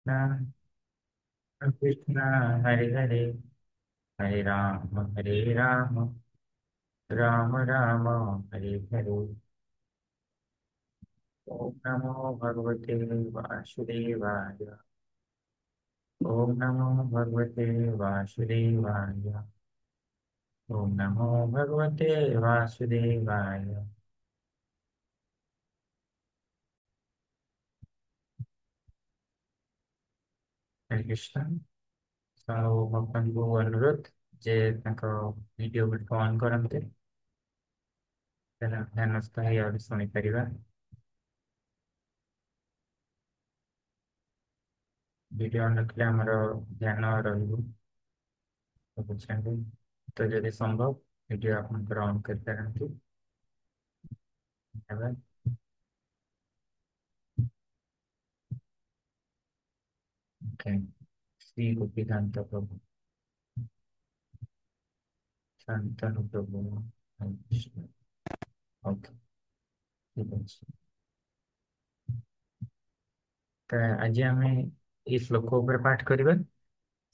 कृष्ण कृष्ण हरे हरे हरे राम राम राम हरे हरे। ओम नमो भगवते वासुदेवाय। ओम नमो भगवते वासुदेवाय। ओम नमो भगवते वासुदेवाय। हरे कृष्ण। भक्तଙ୍କୁ ଅନୁରୋଧ ଯେ ତାଙ୍କ ଭିଡିଓ ଗୁଡ଼ିକ ଅନ୍ କରନ୍ତେ, ଧ୍ୟାନସ୍ଥ ହେଇ ଆହୁରି ଶୁଣିପାରିବା। ଭିଡିଓ ଅନ୍ ରଖିଲେ ଆମର ଧ୍ୟାନ ରହିବ। ବୁଝଛନ୍ତି ତ ଯଦି ସମ୍ଭବ ଭିଡିଓ ଆପଣଙ୍କର ଅନ୍ କରିପାରନ୍ତି। ଧନ୍ୟବାଦ। ଓକେ। ଶ୍ରୀ ଗୋପୀକାନ୍ତ ପ୍ରଭୁ ଶାନ୍ତନୁ ପ୍ରଭୁ ହରେ କୃଷ୍ଣ। ଓକେ, ଠିକ ଅଛି। ତ ଆଜି ଆମେ ଏଇ ଶ୍ଲୋକ ଉପରେ ପାଠ କରିବା।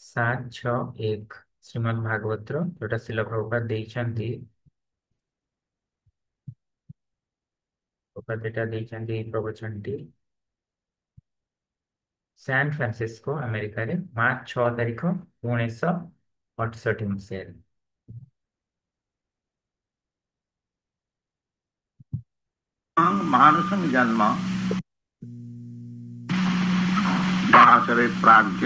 761 ଶ୍ରୀମଦ୍ ଭାଗବତର, ଯୋଉଟା ଶିଲ ପ୍ରଭୁପାଦ ଦେଇଛନ୍ତି। ପ୍ରଭୁପାଦ ଏଟା ଦେଇଛନ୍ତି ଏଇ ପ୍ରବଚନଟି ସାନ୍ ଫ୍ରାନ୍ସିସ୍କୋ ଆମେରିକାରେ ମାର୍ଚ୍ଚ 6 ତାରିଖ 1968 ମସିହାରେ। मानुषं जन्म आचरे प्राज्ञ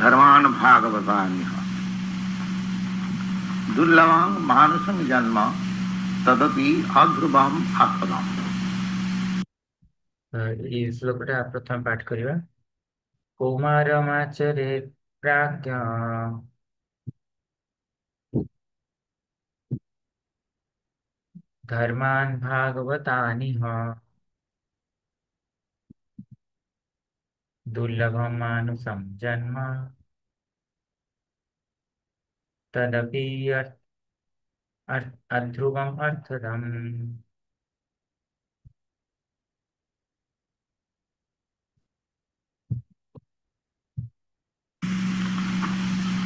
धर्मान् भागवतान्यः दुर्लभं मानुषं जन्म तदपि अध्रुवम् आत्मनम्। ଏଇ ଶ୍ଲୋକଟା ପ୍ରଥମେ ପାଠ କରିବା। କୌମାରମାଚରେ ପ୍ରାଜ୍ଞ धर्मान् भागवतानिह दुर्लभं मानुषं जन्म तदपि अध्रुवम् अर्थदम्।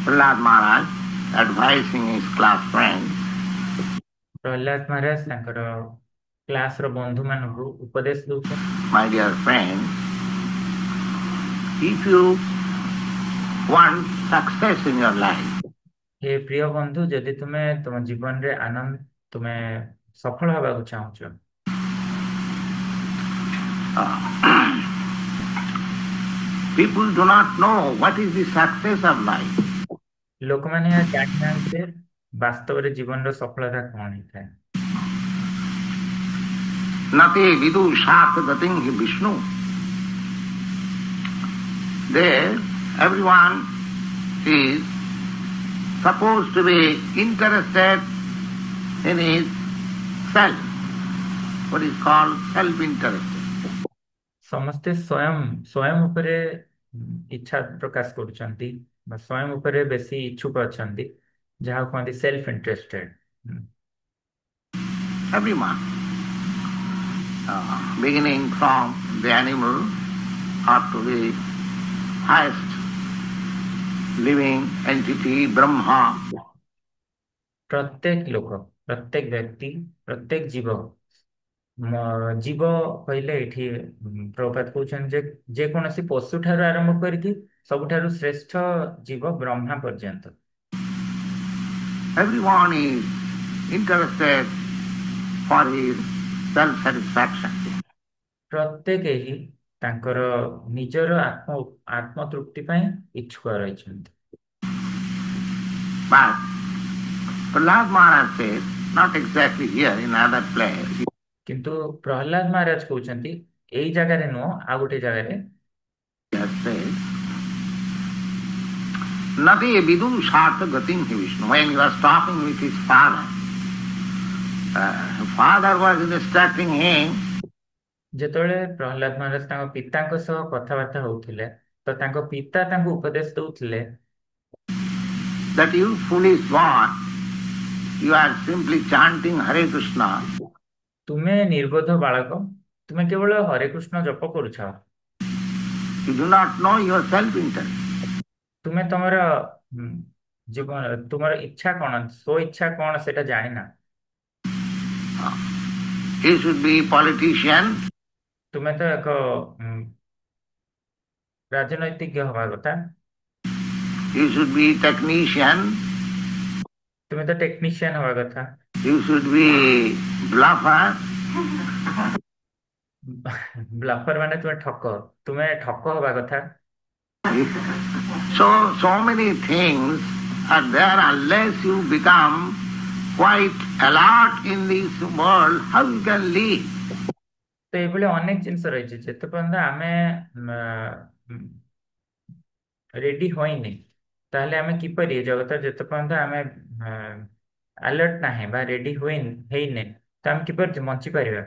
Prahlad Maharaj advising his class friends, Prahlad महाराज ତାଙ୍କର କ୍ଲାସର ବନ୍ଧୁମାନଙ୍କୁ ଉପଦେଶ ଦଉଛନ୍ତି। my dear friends, if you want success in your life, हे ପ୍ରିୟ ବନ୍ଧୁ, ଯଦି ତୁମେ ତୁମ ଜୀବନରେ ତୁମେ ସଫଳ ହେବାକୁ ଚାହୁଁଛ, people do not know what is the success of life. ଲୋକମାନେ ଏହା ଜାଣିନାହାନ୍ତି ଯେ ବାସ୍ତବରେ ଜୀବନର ସଫଳତା କଣ ହେଇଥାଏ। Nate vidu shat gating hi Vishnu. There, everyone is supposed to be interested in his self, what is called self-interest. ସମସ୍ତେ ସ୍ୱୟଂ ସ୍ୱୟଂ ଉପରେ ଇଚ୍ଛା ପ୍ରକାଶ କରୁଛନ୍ତି ବା ସ୍ୱୟଂ ଉପରେ ବେଶୀ ଇଚ୍ଛୁକ ଅଛନ୍ତି, ଯାହାକୁ କୁହନ୍ତି self interested. Everyone, beginning from the animal up to the highest living entity, Brahma. ପ୍ରତ୍ୟେକ ଲୋକ, ପ୍ରତ୍ୟେକ ବ୍ୟକ୍ତି, ପ୍ରତ୍ୟେକ ଜୀବ, ଜୀବ କହିଲେ ଏଠି ପ୍ରଭୁପାଦ କହୁଛନ୍ତି ଯେ ଯେକୌଣସି ପଶୁ ଠାରୁ ଆରମ୍ଭ କରିକି ସବୁଠାରୁ ଶ୍ରେଷ୍ଠ ଜୀବ ବ୍ରହ୍ମା ପର୍ଯ୍ୟନ୍ତ Everyone is interested for his self-satisfaction. ପ୍ରତ୍ୟେକ ହିଁ ତାଙ୍କର ନିଜର ଆତ୍ମତୃପ୍ତି ପାଇଁ ଇଚ୍ଛୁକ ରହିଛନ୍ତି। But Prahlad Maharaj says, not exactly here, in other place. କିନ୍ତୁ ପ୍ରହ୍ଲାଦ ମହାରାଜ କହୁଛନ୍ତି ଏଇ ଜାଗାରେ ନୁହଁ, ଆଉ ଗୋଟେ ଜାଗାରେ He has said, Nati vidu shartha gatim hi Vishnu. When he was talking with his father, father was instructing him, ଯେତେବେଳେ ପ୍ରହ୍ଲାଦ ମହାରାଜ ତାଙ୍କ ପିତାଙ୍କ ସହ କଥାବାର୍ତ୍ତା ହଉଥିଲେ, ତ ତାଙ୍କ ପିତା ତାଙ୍କୁ ଉପଦେଶ ଦଉଥିଲେ that you foolish boy, you are simply chanting Hare Krishna. ତୁମେ ନିର୍ବୋଧ ବାଳକ, ତୁମେ କେବଳ ହରେ କୃଷ୍ଣ ଜପ କରୁଛ। You do not know your self-interest. ତୁମେ ତମର ଜୀବନ ତୁମର ଇଚ୍ଛା କଣ, ସ୍ୱ ଇଚ୍ଛା କଣ ସେଟା ଜାଣିନା। He should be politician. ତୁମେ ତ ଏକ ରାଜନୈତିଜ୍ଞ ହବା କଥା। You should be technician. ତୁମେ ତ ଟେକ୍ନିସିଆନ ହବା କଥା। You should be bluffer. ବ୍ଲଫର ମାନେ ତୁମେ ଠକ ହବା କଥା। So many things are there. Unless you become quite alert in this world, how you can live? ତ ଏଇଭଳି ଅନେକ ଜିନିଷ ରହିଛି, ଯେତେ ପର୍ଯ୍ୟନ୍ତ ଆମେ ରେଡି ହୋଇନି ତାହେଲେ ଆମେ କିପରି ଏ ଜଗତରେ, ଯେତେ ପର୍ଯ୍ୟନ୍ତ ଆମେ ଆଲର୍ଟ ନାହିଁ ବା ରେଡି ହେଇନେ ତ ଆମେ କିପରି ବଞ୍ଚିପାରିବା।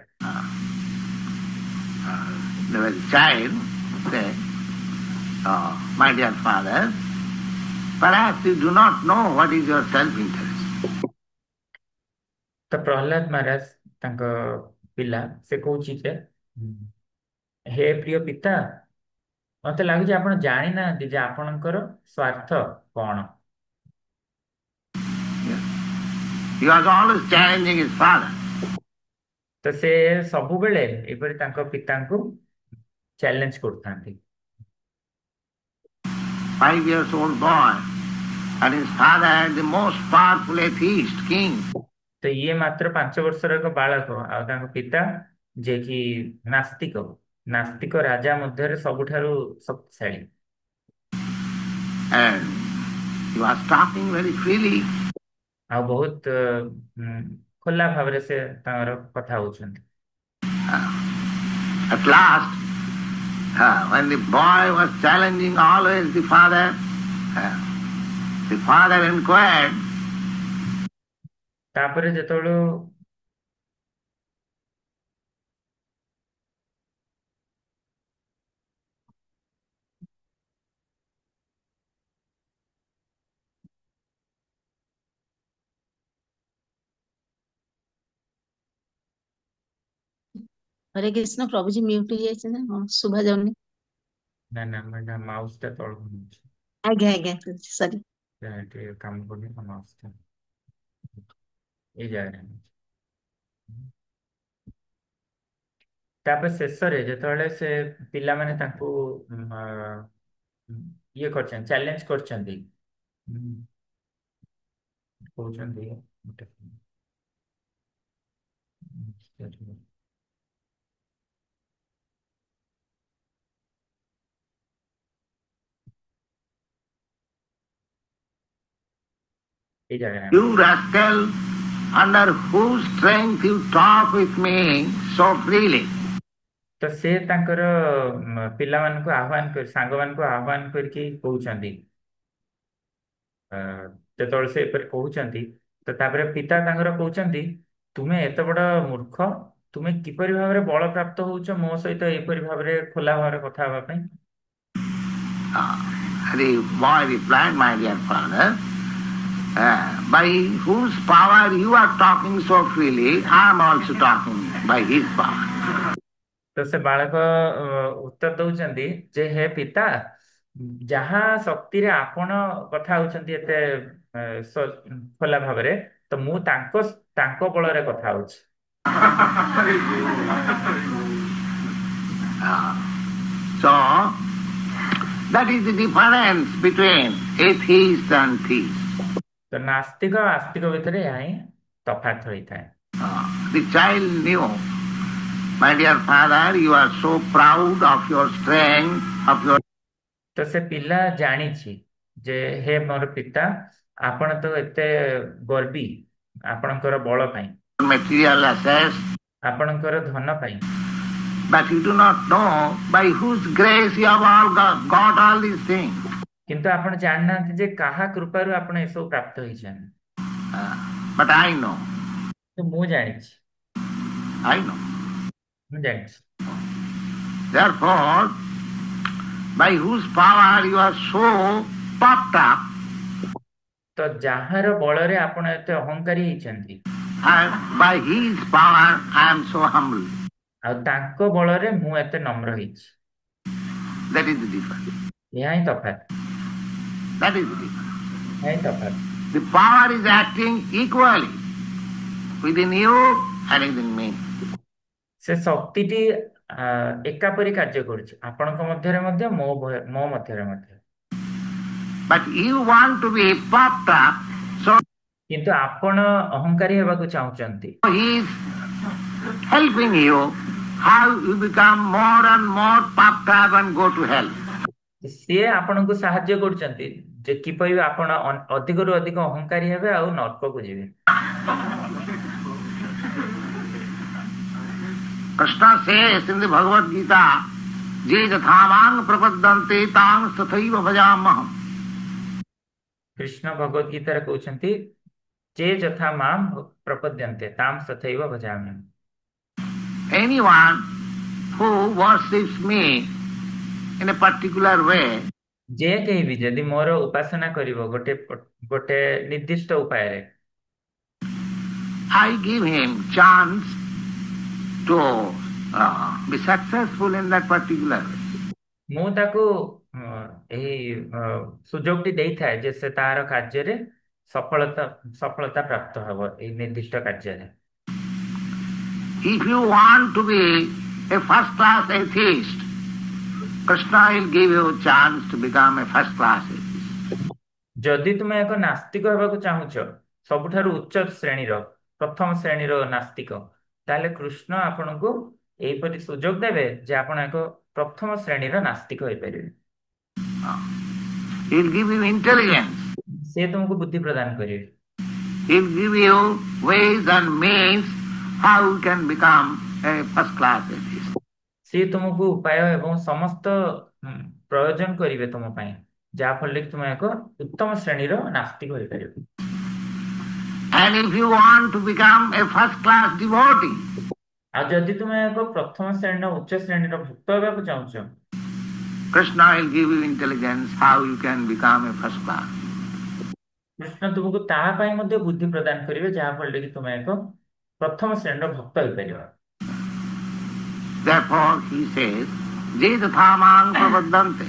There was a child said, my dear father, perhaps you do not know what is your self-interest. ତ ପ୍ରହ୍ଲାଦ ମହାରାଜ ତାଙ୍କ ପିଲା ସେ କହୁଛି ଯେ ହେ ପ୍ରିୟ ପିତା, ମତେ ଲାଗୁଛି ଆପଣ ଜାଣିନାହାନ୍ତି ଯେ ଆପଣଙ୍କର ସ୍ୱାର୍ଥ କଣ। He was always challenging his father. ତ ସେ ସବୁବେଳେ ଏପରି ତାଙ୍କ ପିତାଙ୍କୁ ଚ୍ୟାଲେଞ୍ଜ କରୁଥାନ୍ତି। 5 years old boy, and his father, the most powerful atheist king. ତ ଇଏ ମାତ୍ର 5 ବର୍ଷର ଏକ ବାଳକ, ଆଉ ତାଙ୍କ ପିତା ଯିଏକି ନାସ୍ତିକ ରାଜା ମଧ୍ୟରେ ସବୁଠାରୁ ଶକ୍ତିଶାଳୀ। And he was talking very freely. ଆଉ ବହୁତ ଖୋଲା ଭାବରେ ସେ ତାଙ୍କର କଥା ହଉଛନ୍ତି। At last, when the boy was challenging always the father inquired. ତାପରେ ଯେତେବେଳେ हरे कृष्ण प्रभु जी म्यूट हो जाए ना, शुभा जाऊनी। ନା ମାଉସ ଟା ତଳକୁ ନେଉଛି। आज्ञा आज्ञा सॉरी, ଟିକେ କାମ କରୁନି ମାଉସ ଟା ଏଇ ଜାଗାରେ। ତାପରେ ଶେଷରେ ଯେତେବେଳେ ସେ ପିଲାମାନେ ତାଙ୍କୁ ଇଏ କରିଛନ୍ତି, ଚ୍ୟାଲେଞ୍ଜ କରିଛନ୍ତି, କହୁଛନ୍ତି ଏଇ ଜାଗାରେ You rascal, under whose strength you talk with me so freely. ତ ସେ ତାଙ୍କର ପିଲାମାନଙ୍କୁ ସାଙ୍ଗମାନଙ୍କୁ ଆହ୍ୱାନ କରିକି କହୁଛନ୍ତି। ଯେତେବେଳେ ସେ ଏପରି କହୁଛନ୍ତି ତ ତାପରେ ପିତା ତାଙ୍କର କହୁଛନ୍ତି, ତୁମେ ଏତେ ବଡ ମୂର୍ଖ, ତୁମେ କିପରି ଭାବରେ ବଳ ପ୍ରାପ୍ତ ହଉଛ ମୋ ସହିତ ଏପରି ଭାବରେ ଖୋଲା ଭାବରେ କଥା ହେବା ପାଇଁ। The boy replied, my dear father, by whose power you are talking so freely, I am also talking by his power. ତ ସେ ବାଳକ ଉତ୍ତର ଦଉଛନ୍ତି ଯେ ହେ ପିତା, ଯାହା ଶକ୍ତିରେ ଆପଣ କଥା ହଉଛନ୍ତି ଏତେ ଖୋଲା ଭାବରେ, ତ ମୁଁ ତାଙ୍କ ବଳରେ କଥା ହଉଛି। So that is the difference between atheist and theist. ତ ନାସ୍ତିକ ଆଉ ଆସ୍ତିକ ଭିତରେ ଏହା ହିଁ ତଫାତ୍ ହୋଇଥାଏ। The child knew, my dear father, you are so proud of your strength, of your. ତ ସେ ପିଲା ଜାଣିଛି ଯେ ହେ ମୋର ପିତା, ଆପଣ ତ ଏତେ ଗର୍ବୀ ଆପଣଙ୍କର ବଳ ପାଇଁ, material assets, ଆପଣଙ୍କର ଧନ ପାଇଁ, but you do not know by whose grace you have all got all these things. କିନ୍ତୁ ଆପଣ ଜାଣିନାହାନ୍ତି ଯେ କାହା କୃପାରୁ ଆପଣ ଏସବୁ ପ୍ରାପ୍ତ ହେଇଛନ୍ତି। But I know. ତ ମୁଁ ଜାଣିଛି। I know. ମୁଁ ଜାଣିଛି। Therefore, by whose power you are so puffed up, ତ ଯାହାର ବଳରେ ଆପଣ ଏତେ ଅହଙ୍କାରୀ ହେଇଛନ୍ତି, and by his power I am so humble. ଆଉ ତାଙ୍କ ବଳରେ ମୁଁ ଏତେ ନମ୍ର ହେଇଛି। That is the difference. ଏହା ହିଁ ତଫାତ୍। That is the difference. ଏହା ହିଁ ତଫାତ୍। The power is acting equally within you and within me. ସେ ଶକ୍ତିଟି ଏକାପରି କାର୍ଯ୍ୟ କରୁଛି ଆପଣଙ୍କ ମଧ୍ୟରେ ମଧ୍ୟ ମୋ ମଧ୍ୟରେ ମଧ୍ୟ। But you want to be puffed up, so କିନ୍ତୁ ଆପଣ ଅହଙ୍କାରୀ ହେବାକୁ ଚାହୁଁଛନ୍ତି। he is helping you how you become more and more puffed up and go to hell. ସିଏ ଆପଣଙ୍କୁ ସାହାଯ୍ୟ କରୁଛନ୍ତି ଯେ କିପରି ଆପଣ ଅଧିକରୁ ଅଧିକ ଅହଙ୍କାରୀ ହେବେ ଆଉ ନର୍କକୁ ଯିବେ। Krishna says in the Bhagavad Gita, Je jathamang prapaddante tang tathaiva bhajamaham. Krishna ଭଗବତ ଗୀତାରେ କହୁଛନ୍ତି ଯେ ଯଥା ma'am ପ୍ରପଦ୍ୟନ୍ତେ ତାମ୍ ତଥୈବ ଭଜାମି। Anyone who worships me in a particular way, ଯେ କେହି ବି ଯଦି ମୋର ଉପାସନା କରିବ ଗୋଟେ ନିର୍ଦ୍ଦିଷ୍ଟ ଉପାୟରେ, I give him chance to be successful in that particular way. ମୁଁ ତାକୁ ଏହି ସୁଯୋଗଟି ଦେଇଥାଏ ଯେ ସେ ତାର କାର୍ଯ୍ୟରେ ସଫଳତା ପ୍ରାପ୍ତ ହେବ ଏହି ନିର୍ଦ୍ଦିଷ୍ଟ କାର୍ଯ୍ୟରେ। If you want to be a first class atheist, Krishna will give you a chance to become a first class atheist. ଯଦି ତୁମେ ଏକ ନାସ୍ତିକ ହେବାକୁ ଚାହୁଁଛ, ସବୁଠାରୁ ଉଚ୍ଚ ଶ୍ରେଣୀର ପ୍ରଥମ ଶ୍ରେଣୀର ନାସ୍ତିକ, ତାହେଲେ କୃଷ୍ଣ ଆପଣଙ୍କୁ ଏହିପରି ସୁଯୋଗ ଦେବେ ଯେ ଆପଣ ଏକ ପ୍ରଥମ ଶ୍ରେଣୀର ନାସ୍ତିକ ହେଇପାରିବେ। He will give you intelligence. ସେ ତୁମକୁ ବୁଦ୍ଧି ପ୍ରଦାନ କରିବେ। He will give you ways and means how you can become a first class atheist. ସେ ତୁମକୁ ଉପାୟ ଏବଂ ସମସ୍ତ ପ୍ରୟୋଜନ କରିବେ ତୁମ ପାଇଁ, ଯାହା ଫଳରେ କି ତୁମେ ଏକ ଉତ୍ତମ ଶ୍ରେଣୀର ନାସ୍ତିକ ହେଇପାରିବ। And if you want to become a first class devotee, ଆଉ ଯଦି ତୁମେ ଏକ ପ୍ରଥମ ଶ୍ରେଣୀର ଉଚ୍ଚ ଶ୍ରେଣୀର ଭକ୍ତ ହେବାକୁ ଚାହୁଁଛ, Krishna will give you intelligence how you can become a first class. Krishna ତୁମକୁ ତାହା ପାଇଁ ମଧ୍ୟ ବୁଦ୍ଧି ପ୍ରଦାନ କରିବେ, ଯାହା ଫଳରେ କି ତୁମେ ଏକ ପ୍ରଥମ ଶ୍ରେଣୀର ଭକ୍ତ ହେଇପାରିବ। Therefore he says, Je jathamang prapaddante.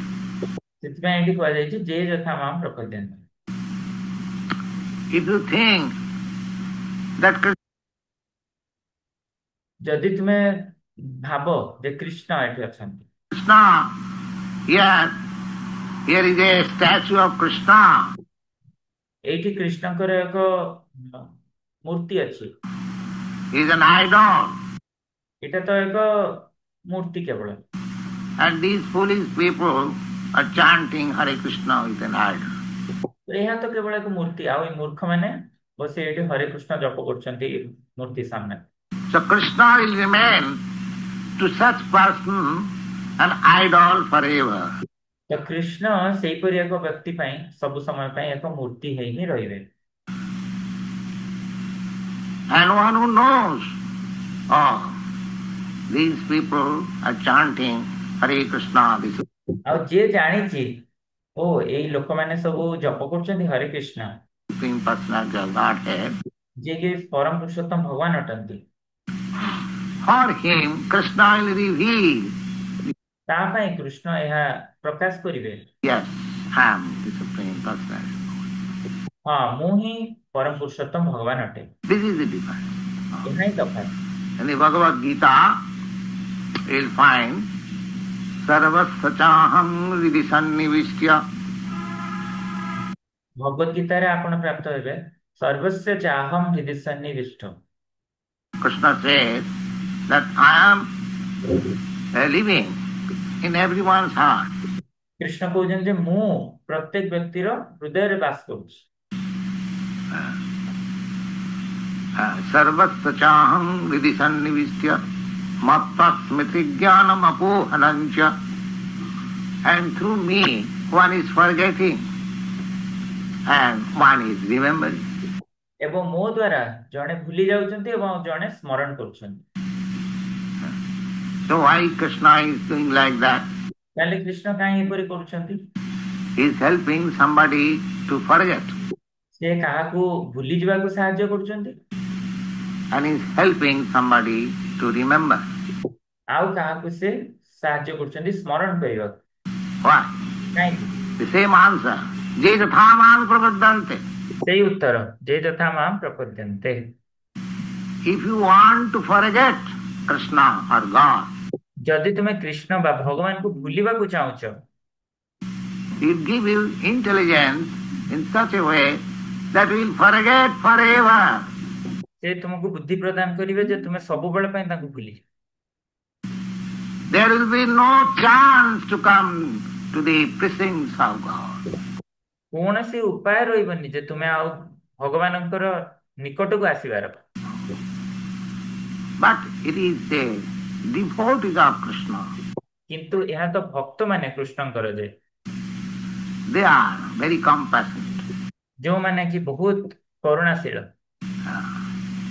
ସେଥିପାଇଁ ଏଠି କୁହାଯାଇଛି ଯେ ଯଥା ma'am ପ୍ରପଦ୍ୟନ୍ତେ। If you think that ଯଦି ତୁମେ ଭାବ ଯେ କୃଷ୍ଣ ଏଠି ଅଛନ୍ତି, Krishna, here is a statue of Krishna. ଏଇଠି କୃଷ୍ଣଙ୍କର ଏକ ମୂର୍ତ୍ତି ଅଛି, He is an idol. ଏଇଟା ତ ଏକ ମୂର୍ତ୍ତି କେବଳ। And these foolish people are chanting Hare Krishna with an idol. ଏହା ତ କେବଳ ଏକ ମୂର୍ତ୍ତି, ଆଉ ଏଇ ମୂର୍ଖ ମାନେ ବସି ଏଇଠି ହରେ କୃଷ୍ଣ ଜପ କରୁଛନ୍ତି ମୂର୍ତ୍ତି ସାମ୍ନାରେ। So Krishna will remain to such person an idol forever. ତ କୃଷ୍ଣ ସେଇପରି ଏକ ବ୍ୟକ୍ତି ପାଇଁ ସବୁ ସମୟ ପାଇଁ ଏକ ମୂର୍ତ୍ତି ହେଇ ହିଁ ରହିବେ। And one who knows, oh, these people are chanting Hare Krishna. This ଆଉ ଯିଏ ଜାଣିଛି ଓ ଏଇ ଲୋକମାନେ ସବୁ ଜପ କରୁଛନ୍ତି Hare Krishna, Supreme Personality of Godhead. ଯିଏକି ପରମ ପୁରୁଷୋତ୍ତମ ଭଗବାନ ଅଟନ୍ତି, For him, Krishna will reveal, ତା ପାଇଁ କୃଷ୍ଣ ଏହା ପ୍ରକାଶ କରିବେ, yes, I am the Supreme Personality. ହଁ ମୁଁ ହିଁ ପରମ ପୁରୁଷୋତ୍ତମ ଭଗବାନ ଅଟେ। This is the difference. ଏହା ହିଁ ତଫାତ୍। In the Bhagavad Gita, you will find Sarvasya chaham vidisannivishya. ଭଗବତ ଗୀତାରେ ଆପଣ ପ୍ରାପ୍ତ ହେବେ ସର୍ବସ୍ୟ ଚାହମ୍ ହୃଦି ସନ୍ନିବିଷ୍ଟ। Krishna says that I am living in everyone's heart. Krishna କହୁଛନ୍ତି ଯେ ମୁଁ ପ୍ରତ୍ୟେକ ବ୍ୟକ୍ତିର ହୃଦୟରେ ବାସ କରୁଛି। Sarvasya chaham vidisannivishya matta smriti jnanam apohanancha. And through me, one is forgetting and one is remembering. ଏବଂ ମୋ ଦ୍ୱାରା ଜଣେ ଭୁଲି ଯାଉଛନ୍ତି ଏବଂ ଜଣେ ସ୍ମରଣ କରୁଛନ୍ତି। So why Krishna is doing like that? ତାହେଲେ କୃଷ୍ଣ କାହିଁ ଏପରି କରୁଛନ୍ତି? He is helping somebody to forget ସେ କାହାକୁ ଭୁଲି ଯିବାକୁ ସାହାଯ୍ୟ କରୁଛନ୍ତି and is helping somebody to remember. ଆଉ କାହାକୁ ସେ ସାହାଯ୍ୟ କରୁଛନ୍ତି ସ୍ମରଣ କରିବାକୁ। Why? କାହିଁକି? The same answer. Je yatha man prapadyante. ସେଇ ଉତ୍ତର, ଯେ ଯଥା ma'am ପ୍ରପଦ୍ୟନ୍ତେ। If you want to forget Krishna or God, ଯଦି ତୁମେ କୃଷ୍ଣ ବା ଭଗବାନଙ୍କୁ ଭୁଲିବାକୁ ଚାହୁଁଛ, He will give you intelligence in such a way that you will forget forever. ସେ ତୁମକୁ ବୁଦ୍ଧି ପ୍ରଦାନ କରିବେ ଯେ ତୁମେ ସବୁବେଳେ ପାଇଁ ତାଙ୍କୁ ଭୁଲି। There will be no chance to come to the precincts of God. କୌଣସି ଉପାୟ ରହିବନି ଯେ ତୁମେ ଆଉ ଭଗବାନଙ୍କର ନିକଟକୁ ଆସିବାର। But it is the devotees of Krishna. କିନ୍ତୁ ଏହା ତ ଭକ୍ତମାନେ କୃଷ୍ଣଙ୍କର ଯେ They are very compassionate. ଯେଉଁମାନେ କି ବହୁତ କରୁଣାଶୀଳ।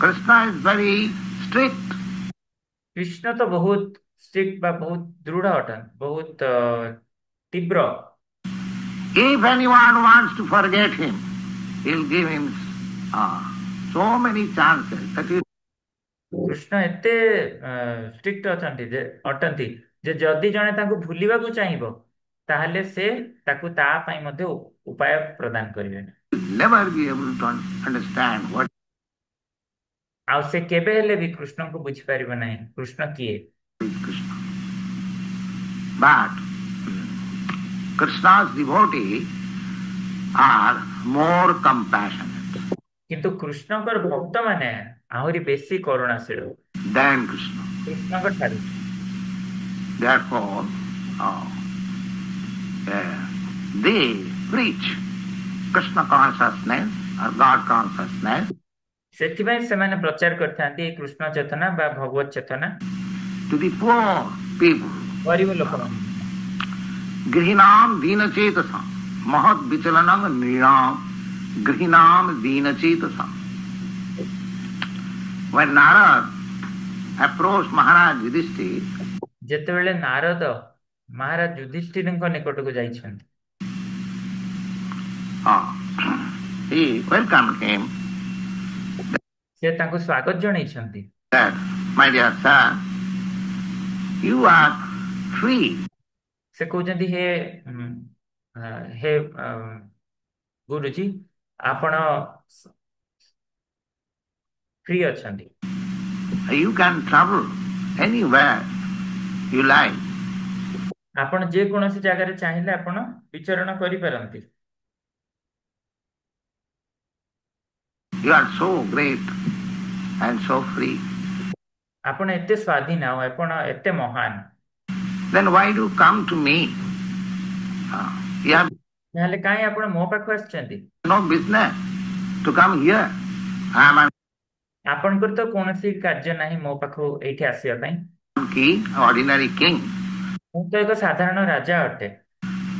Krishna is very strict. Krishna ତ ବହୁତ ଷ୍ଟ୍ରିକ୍ଟ ବା ବହୁତ ଦୃଢ ଅଟନ୍ତି, ବହୁତ ତୀବ୍ର। If anyone wants to forget him, he'll give him so many chances that he Krishna ଏତେ ଷ୍ଟ୍ରିକ୍ଟ ଅଟନ୍ତି ଯେ ଯଦି ଜଣେ ତାଙ୍କୁ ଭୁଲିବାକୁ ଚାହିଁବ ତାହେଲେ ସେ ତାକୁ ତା ପାଇଁ ମଧ୍ୟ ଉପାୟ ପ୍ରଦାନ କରିବେନି। will never be able to understand what ଆଉ ସେ କେବେ ହେଲେ ବି କୃଷ୍ଣଙ୍କୁ ବୁଝିପାରିବ ନାହିଁ କୃଷ୍ଣ କିଏ। is Krishna. But Krishna's devotees are more compassionate କିନ୍ତୁ କୃଷ୍ଣଙ୍କର ଭକ୍ତମାନେ ଆହୁରି ବେଶୀ କରୁଣାଶୀଳ than Krishna. କୃଷ୍ଣଙ୍କ ଠାରୁ। Therefore, they preach Krishna consciousness or God consciousness ସେଥିପାଇଁ ସେମାନେ ପ୍ରଚାର କରିଥାନ୍ତି ଏଇ କୃଷ୍ଣ ଚେତନା ବା ଭଗବତ ଚେତନା to the poor people. ଗରିବ ଲୋକମାନେ। Grihinam dina chetasam mahat vichalanam nrinam grihinam dina chetasam. When Narad approached Maharaj Yudhishthira, ଯେତେବେଳେ ନାରଦ ମହାରାଜ ଯୁଧିଷ୍ଠିରଙ୍କ ନିକଟକୁ ଯାଇଛନ୍ତି, he welcomed him ସେ ତାଙ୍କୁ ସ୍ୱାଗତ ଜଣାଇଛନ୍ତି। that, my dear sir, you are free. ସେ କହୁଛନ୍ତି ହେ ହେ ଗୁରୁଜୀ ଆପଣ ଫ୍ରି ଅଛନ୍ତି, You can travel anywhere you like. ଆପଣ ଯେକୌଣସି ଜାଗାରେ ଚାହିଁଲେ ଆପଣ ବିଚରଣ କରିପାରନ୍ତି। You are so great and so free. ଆପଣ ଏତେ ସ୍ୱାଧୀନ ଆଉ ଆପଣ ଏତେ ମହାନ, Then why do you come to me? You have ତାହେଲେ କାହିଁ ଆପଣ ମୋ ପାଖକୁ ଆସିଛନ୍ତି? no business to come here. I am ଆପଣଙ୍କର ତ କୌଣସି କାର୍ଯ୍ୟ ନାହିଁ ମୋ ପାଖକୁ ଏଇଠି ଆସିବା ପାଇଁ। an king, ordinary king. ମୁଁ ତ ଏକ ସାଧାରଣ ରାଜା ଅଟେ।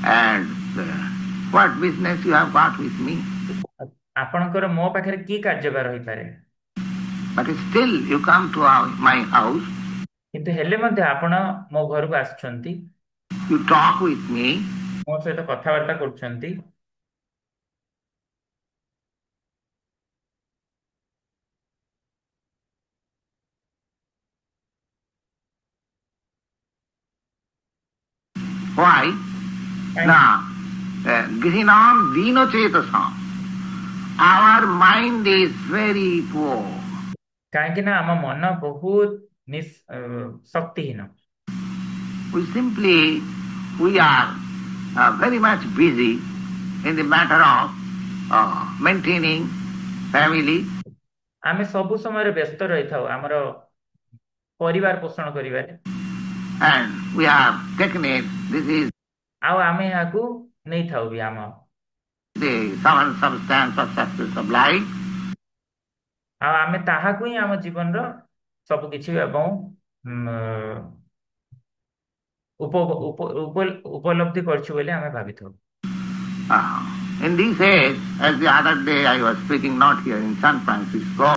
And what business you have got with me? ଆପଣଙ୍କର ମୋ ପାଖରେ କି କାର୍ଯ୍ୟଭାର ହୋଇପାରେ? But still you come to my house, କିନ୍ତୁ ହେଲେ ମଧ୍ୟ ଆପଣ ମୋ ଘରକୁ ଆସୁଛନ୍ତି, you talk with me, ମୋ ସହିତ କଥାବାର୍ତ୍ତା କରୁଛନ୍ତି। why? Now, Grihinam dina chetasam. Our mind is very poor. କାହିଁକି ନା ଆମ ମନ ବହୁତ ଶକ୍ତିହୀନ। We are very much busy in the matter of maintaining family. ଆମେ ସବୁ ସମୟରେ ବ୍ୟସ୍ତ ରହିଥାଉ ଆମର ପରିବାର ପୋଷଣ କରିବାରେ। And we have taken it, this is ଆଉ ଆମେ ଏହାକୁ ନେଇଥାଉ ବି ଆମ the common substance of success of life. ଆଉ ଆମେ ତାହାକୁ ହିଁ ଆମ ଜୀବନର ସବୁ କିଛି ଏବଂ ଉପଲବ୍ଧି କରିଛୁ ବୋଲି ଆମେ ଭାବିଥାଉ। In this age, as the other day I was speaking not here in San Francisco.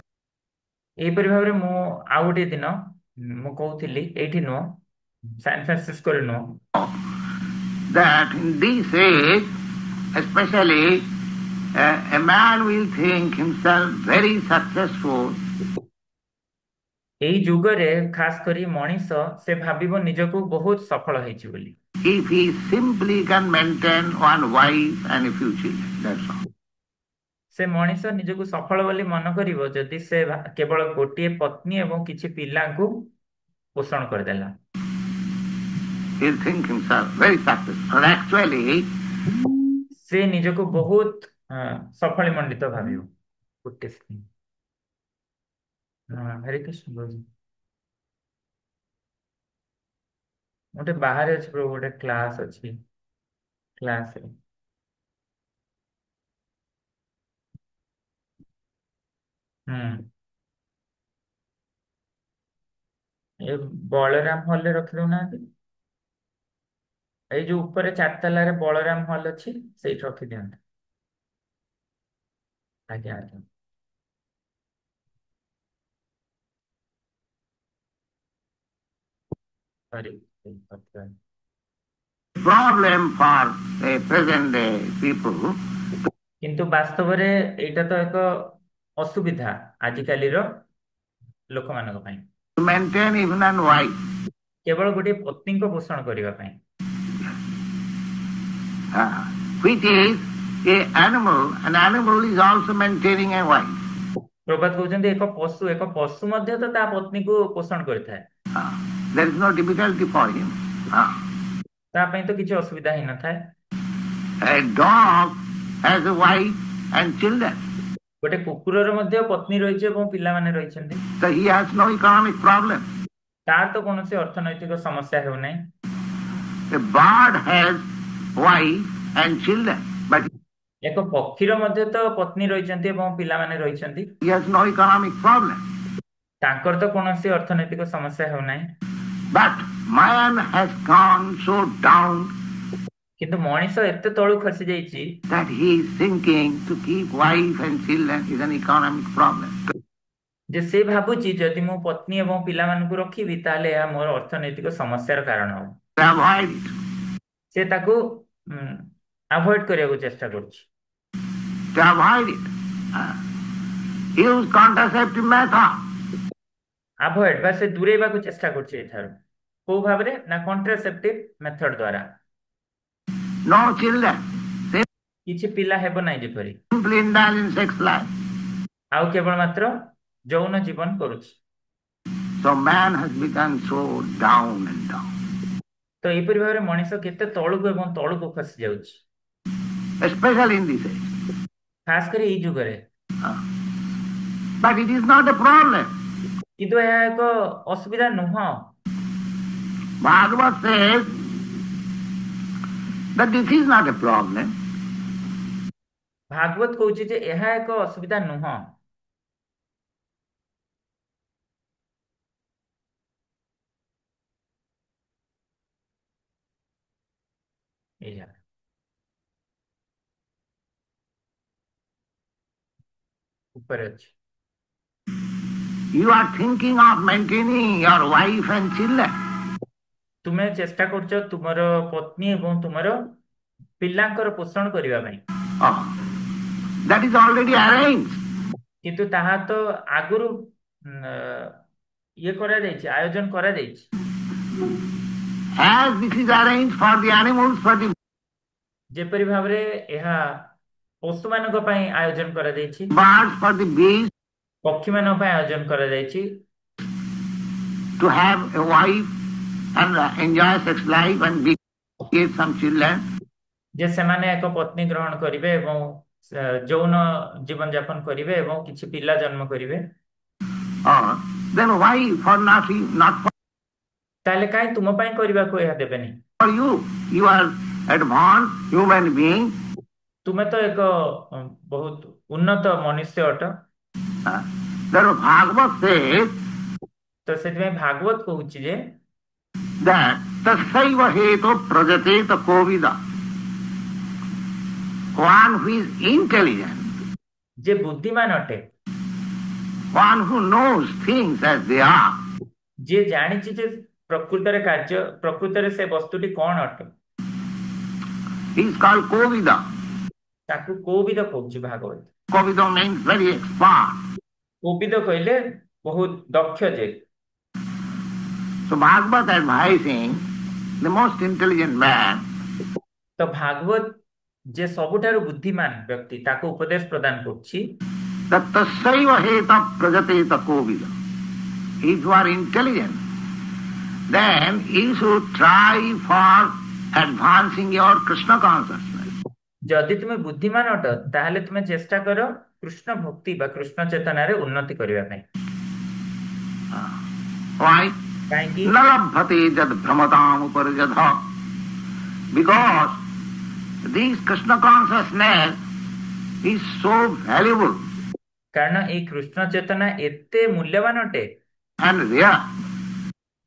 ଏହିପରି ଭାବରେ ମୁଁ ଆଉ ଗୋଟିଏ ଦିନ ମୁଁ କହୁଥିଲି ଏଇଠି ନୁହଁ, ସାନ୍ ଫ୍ରାନ୍ସିସ୍କୋରେ ନୁହଁ, that in this age, especially a man will think himself very successful. ଏଇ ଯୁଗରେ ଖାସ କରି ମଣିଷ ସେ ଭାବିବ ନିଜକୁ ବହୁତ ସଫଳ ହେଇଛି ବୋଲି। if he simply can maintain one wife and a few children. That's all. ସେ ମଣିଷ ନିଜକୁ ସଫଳ ବୋଲି ମନେ କରିବ ଯଦି ସେ କେବଳ ଗୋଟିଏ ପତ୍ନୀ ଏବଂ କିଛି ପିଲାଙ୍କୁ ପୋଷଣ କରିଦେଲା। He'll think himself very successful. But actually, ସେ ନିଜକୁ ବହୁତ ସଫଳିମଣ୍ଡିତ ଭାବିବ। ଗୋଟେ ସେକେଣ୍ଡ। ହରେ କୃଷ୍ଣ ପ୍ରଭୁ। ଗୋଟେ ବାହାରେ ଅଛି ପ୍ରଭୁ, ଗୋଟେ କ୍ଲାସ୍ ଅଛି, କ୍ଲାସରେ। ଏ ବଳରାମ ହଲରେ ରଖିଦଉନାହାନ୍ତି। ଏଇ ଯୋଉ ଉପରେ 4 ତାଲାରେ ବଳରାମ ହଲ୍ ଅଛି, ସେଇଠି ରଖିଦିଅନ୍ତୁ। ଆଜ୍ଞା ଆଜ୍ଞା। ସରି। problem for the present day people କିନ୍ତୁ ବାସ୍ତବରେ ଏଇଟା ତ ଏକ ଅସୁବିଧା ଆଜିକାଲିର ଲୋକମାନଙ୍କ ପାଇଁ। to maintain even one wife. କେବଳ ଗୋଟିଏ ପତ୍ନୀଙ୍କ ପୋଷଣ କରିବା ପାଇଁ। Which is an animal is also maintaining a wife. ପ୍ରଭାତ କହୁଛନ୍ତି ଏକ ପଶୁ ମଧ୍ୟ ତ ତା ପତ୍ନୀକୁ ପୋଷଣ କରିଥାଏ। There is no difficulty for him. ତା ପାଇଁ ତ କିଛି ଅସୁବିଧା ହିଁ ନଥାଏ। A dog has a wife and children. ଗୋଟେ କୁକୁରର ମଧ୍ୟ ପତ୍ନୀ ରହିଛି ଏବଂ ପିଲାମାନେ ରହିଛନ୍ତି। So he has no economic problem. ତାର ତ କୌଣସି ଅର୍ଥନୈତିକ ସମସ୍ୟା ହେଉନାହିଁ। A bird has wife and children, but ଏକ ପକ୍ଷୀର ମଧ୍ୟ ତ ପତ୍ନୀ ରହିଛନ୍ତି ଏବଂ ପିଲାମାନେ ରହିଛନ୍ତି। he has no economic problem. ତାଙ୍କର ତ କୌଣସି ଅର୍ଥନୈତିକ ସମସ୍ୟା ହେଉନାହିଁ। But man has gone so down କିନ୍ତୁ ମଣିଷ ଏତେ ତଳୁ ଖସି ଯାଇଛି that he is thinking to keep wife and children is an economic problem. ଯେ ସେ ଭାବୁଛି ଯଦି ମୁଁ ପତ୍ନୀ ଏବଂ ପିଲାମାନଙ୍କୁ ରଖିବି ତାହେଲେ ଏହା ମୋର ଅର୍ଥନୈତିକ ସମସ୍ୟାର କାରଣ ହେବ। To avoid it. ସେ ତାକୁ ଆଭଏଡ୍ କରିବାକୁ ଚେଷ୍ଟା କରୁଛି। To avoid it, use contraceptive method. Avoid ବା ସେ ଦୂରେଇବାକୁ ଚେଷ୍ଟା କରୁଛି ଏଠାରୁ। କୋଉ ଭାବରେ? ନା କଣ୍ଟ୍ରାସେପ୍ଟିଭ ମେଥଡ ଦ୍ୱାରା। No children. କିଛି ପିଲା ହେବ ନାହିଁ ଯେପରି। Simply indulge in sex life. ଆଉ କେବଳ ମାତ୍ର ଯୌନ ଜୀବନ କରୁଛି। So man has become so down and down. ତ ଏହିପରି ଭାବରେ ମଣିଷ କେତେ ତଳକୁ ଏବଂ ତଳକୁ ଖସି ଯାଉଛି। Especially in this age. ଖାସ କରି ଏଇ ଯୁଗରେ। But it is not a problem. କିନ୍ତୁ ଏହା ଏକ ଅସୁବିଧା ନୁହଁ। Bhagavad says that this is not a problem. Bhagavata କହୁଛି ଯେ ଏହା ଏକ ଅସୁବିଧା ନୁହଁ। ଏଇଆ ଉପରେ ଅଛି। You are thinking of maintaining your wife and children. ତୁମେ ଚେଷ୍ଟା କରୁଛ ତୁମର ପତ୍ନୀ ଏବଂ ତୁମର ପିଲାଙ୍କର ପୋଷଣ କରିବା ପାଇଁ। Oh, that is already arranged. କିନ୍ତୁ ତାହା ତ ଆଗରୁ ଇଏ କରାଯାଇଛି, ଆୟୋଜନ କରାଯାଇଛି। As this is arranged for the animals, for the ଯେପରି ଭାବରେ ଏହା ପଶୁମାନଙ୍କ ପାଇଁ ଆୟୋଜନ କରାଯାଇଛି, birds, for the bees, ପକ୍ଷୀମାନଙ୍କ ପାଇଁ ଆୟୋଜନ କରାଯାଇଛି, to have a wife and enjoy sex life and get some children. ଯେ ସେମାନେ ଏକ ପତ୍ନୀ ଗ୍ରହଣ କରିବେ ଏବଂ ଯୌନ ଜୀବନ ଯାପନ କରିବେ ଏବଂ କିଛି ପିଲା ଜନ୍ମ କରିବେ। Then why for not for ତାହେଲେ କାହିଁ ତୁମ ପାଇଁ କରିବାକୁ ଏହା ଦେବେନି? for you? You are advanced human being. ତୁମେ ତ ଏକ ବହୁତ ଉନ୍ନତ ମନୁଷ୍ୟ ଅଟ। Bhagavad says ତ ସେଥିପାଇଁ ଭାଗବତ କହୁଛି ଯେ that tasaiva hetu prajateta kovida. One who is intelligent, ଯେ ବୁଦ୍ଧିମାନ ଅଟେ, one who knows things as they are, ଯେ ଜାଣିଛି ଯେ ପ୍ରକୃତରେ ସେ ବସ୍ତୁଟି କ'ଣ ଅଟେ, he is called kovida. ତାକୁ କୋବିଦ କହୁଛି Bhagavata. Kovida means very expert. Kovind କହିଲେ ବହୁତ ଦକ୍ଷ ଯେ। So Bhagavad advising the most intelligent man, ତ ଭାଗବତ ଯେ ସବୁଠାରୁ ବୁଦ୍ଧିମାନ ବ୍ୟକ୍ତି ତାକୁ ଉପଦେଶ ପ୍ରଦାନ କରୁଛି that tassaiva heta prajateta kovida. If you are intelligent, then you should try for advancing your Krishna consciousness. ଯଦି ତୁମେ ବୁଦ୍ଧିମାନ ଅଟ ତାହେଲେ ତୁମେ ଚେଷ୍ଟା କର କୃଷ୍ଣ ଭକ୍ତି ବା କୃଷ୍ଣ ଚେତନାରେ ଉନ୍ନତି କରିବା ପାଇଁ। Why? କାହିଁକି? न लभते जद भ्रमताम उपरिजधा. Because this Krishna consciousness is so valuable କାରଣ ଏଇ କୃଷ୍ଣ ଚେତନା ଏତେ ମୂଲ୍ୟବାନ ଅଟେ and rare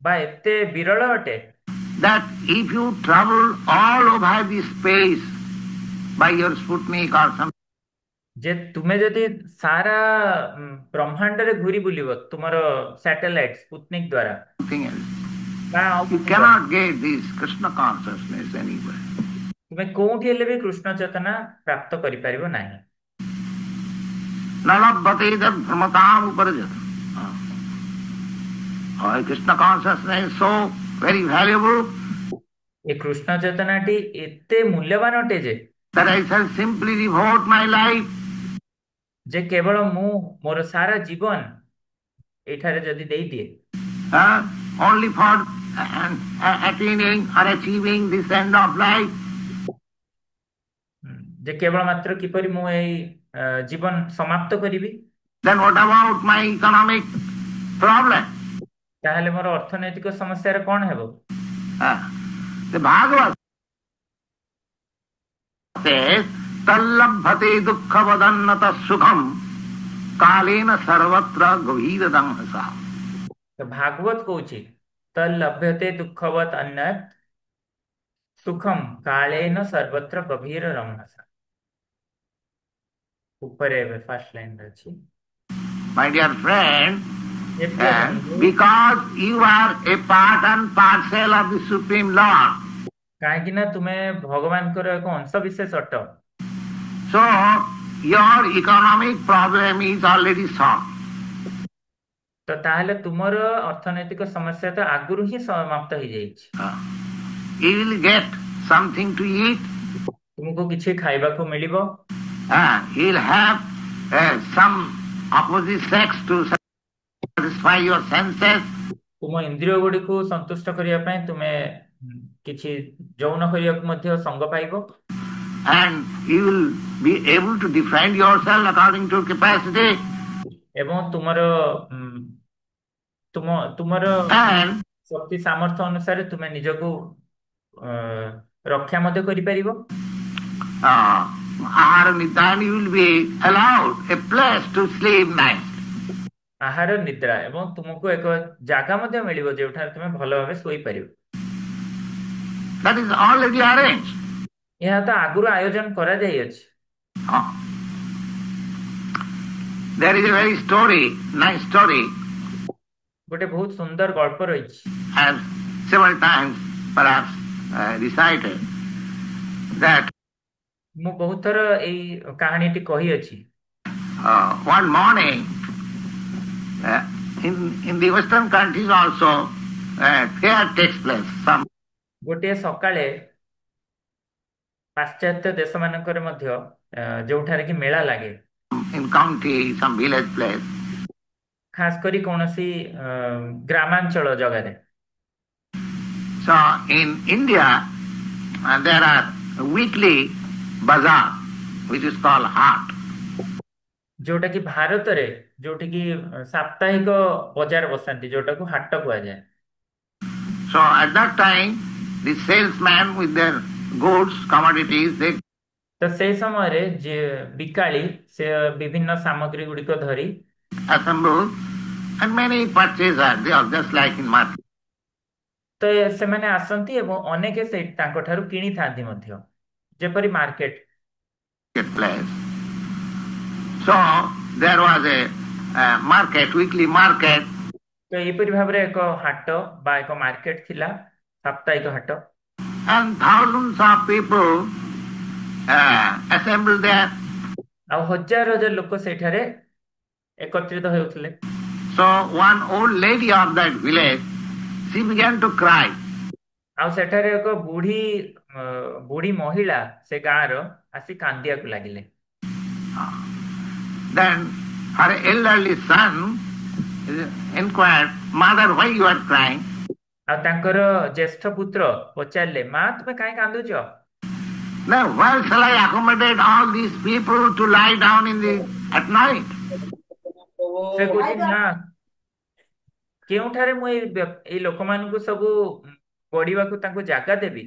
ବା ଏତେ ବିରଳ ଅଟେ that if you travel all over the space by your Sputnik or something, ଯେ ତୁମେ ଯଦି ସାରା ବ୍ରହ୍ମାଣ୍ଡରେ ଘୁରି ବୁଲିବ ତୁମର ସ୍ୟାଟେଲାଇଟ ସ୍ପୁତନିକ ଦ୍ୱାରା else, ବା ଆଉ you କିଛି ଦ୍ୱାରା, cannot get this Krishna consciousness anywhere. ତୁମେ କୋଉଠି ହେଲେ ବି କୃଷ୍ଣ ଚେତନା ପ୍ରାପ୍ତ କରିପାରିବ ନାହିଁ। न लभते जद भ्रमताम उपरिजधा. Krishna consciousness is so very valuable ଏ କୃଷ୍ଣ ଚେତନାଟି ଏତେ ମୂଲ୍ୟବାନ ଅଟେ ଯେ that I shall simply devote my life ଯେ କେବଳ ମୁଁ ମୋର ସାରା ଜୀବନ ଏଠାରେ ଯଦି ଦେଇଦିଏ only for attaining or achieving this end of life. ଯେ କେବଳ ମାତ୍ର କିପରି ମୁଁ ଏଇ ଜୀବନ ସମାପ୍ତ କରିବି। Then what about my economic problem? ତାହେଲେ ମୋର ଅର୍ଥନୈତିକ ସମସ୍ୟାର କଣ ହେବ? The Bhagavad says tallabhate dukkhavadannata sukham kalena sarvatra gavhiradam hasa. ତ ଭାଗବତ କହୁଛି ତଲ୍ଲଭ୍ୟତେ ଦୁଃଖବତ୍ ଅନ୍ୟତ୍ ସୁଖମ୍ କାଳେନ ସର୍ବତ୍ର ଗଭୀର ରମଣସା। ଉପରେ ଏବେ ଫାର୍ଷ୍ଟ ଲାଇନରେ ଅଛି। My dear friend, ଏ ପ୍ରିୟ ବନ୍ଧୁ, because you are a part and parcel of the Supreme Lord, କାହିଁକି ନା ତୁମେ ଭଗବାନଙ୍କର ଏକ ଅଂଶ ବିଶେଷ ଅଟ, so your economic problem is already solved. ତ ତାହେଲେ ତୁମର ଅର୍ଥନୈତିକ ସମସ୍ୟା ତ ଆଗରୁ ହିଁ ସମାପ୍ତ ହେଇଯାଇଛି। You will get something to eat, ତୁମକୁ କିଛି ଖାଇବାକୁ ମିଳିବ, you will have some opposite sex to satisfy your senses, ତୁମ ଇନ୍ଦ୍ରିୟ ଗୁଡ଼ିକୁ ସନ୍ତୁଷ୍ଟ କରିବା ପାଇଁ ତୁମେ କିଛି ଯୌନ କରିବାକୁ ମଧ୍ୟ ସଙ୍ଗ ପାଇବ, and you will be able to defend yourself according to capacity, ଏବଂ ତୁମର ତୁମର and ଶକ୍ତି ସାମର୍ଥ୍ୟ ଅନୁସାରେ ତୁମେ ନିଜକୁ ରକ୍ଷା ମଧ୍ୟ କରିପାରିବ। ahara nidra, you will be allowed a place to sleep night. ଆହାର ନିଦ୍ରା ଏବଂ ତୁମକୁ ଏକ ଜାଗା ମଧ୍ୟ ମିଳିବ ଯେଉଁଠାରେ ତୁମେ ଭଲ ଭାବେ ଶୋଇପାରିବ। That is already arranged. ଏହା ତ ଆଗରୁ ଆୟୋଜନ କରାଯାଇଅଛି। There is a very nice story, ଗୋଟେ ବହୁତ ସୁନ୍ଦର ଗଳ୍ପ ରହିଛି, as several times perhaps recited, that ମୁଁ ବହୁତ ଥର ଏଇ କାହାଣୀଟି କହିଅଛି। one morning in the Western countries also fair takes place. ଗୋଟିଏ ସକାଳେ ପାଶ୍ଚାତ୍ୟ ଦେଶମାନଙ୍କରେ ମଧ୍ୟ ଯୋଉଠାରେ କି ମେଳା ଲାଗେ, In county, some village place. ଖାସ କରି କୌଣସି ଗ୍ରାମାଞ୍ଚଳ ଜାଗାରେ। So in India, there are weekly bazaar, which is called haat. ଯୋଉଟା କି ଭାରତରେ ଯୋଉଠି କି ସାପ୍ତାହିକ ବଜାର ବସାନ୍ତି ଯୋଉଟାକୁ ହାଟ କୁହାଯାଏ। So at that time, the salesman with their goods, commodities, they ତ ସେଇ ସମୟରେ ଯେ ବିକାଳି ସେ ବିଭିନ୍ନ ସାମଗ୍ରୀ ଗୁଡ଼ିକ ଧରି assemble, and many purchasers, they are just like in market. ତ ସେମାନେ ଆସନ୍ତି ଏବଂ ଅନେକ ସେ ତାଙ୍କ ଠାରୁ କିଣିଥାନ୍ତି ମଧ୍ୟ, ଯେପରି market Place. So there was a market, weekly market, ତ ଏହିପରି ଭାବରେ ଏକ ହାଟ ବା ଏକ ମାର୍କେଟ ଥିଲା, ସାପ୍ତାହିକ ହାଟ, and thousands of people assembled there. ଆଉ ହଜାର ହଜାର ଲୋକ ସେଠାରେ ଏକତ୍ରିତ ହେଉଥିଲେ। So one old lady of that village, she began to cry. ଆଉ ସେଠାରେ ଏକ ବୁଢୀ ମହିଳା ସେ ଗାଁର ଆସି କାନ୍ଦିବାକୁ ଲାଗିଲେ। Then her elderly son inquired, Mother, why you are crying? ଆଉ ତାଙ୍କର ଜ୍ୟେଷ୍ଠ ପୁତ୍ର ପଚାରିଲେ, ମା ତୁମେ କାହିଁ କାନ୍ଦୁଛ? Now, where shall I accommodate all these people to lie down at night? ସେ କହୁଛି, ମା କେଉଁଠାରେ ମୁଁ ଏଇ ଲୋକମାନଙ୍କୁ ସବୁ ପଢିବାକୁ ତାଙ୍କୁ ଜାଗା ଦେବି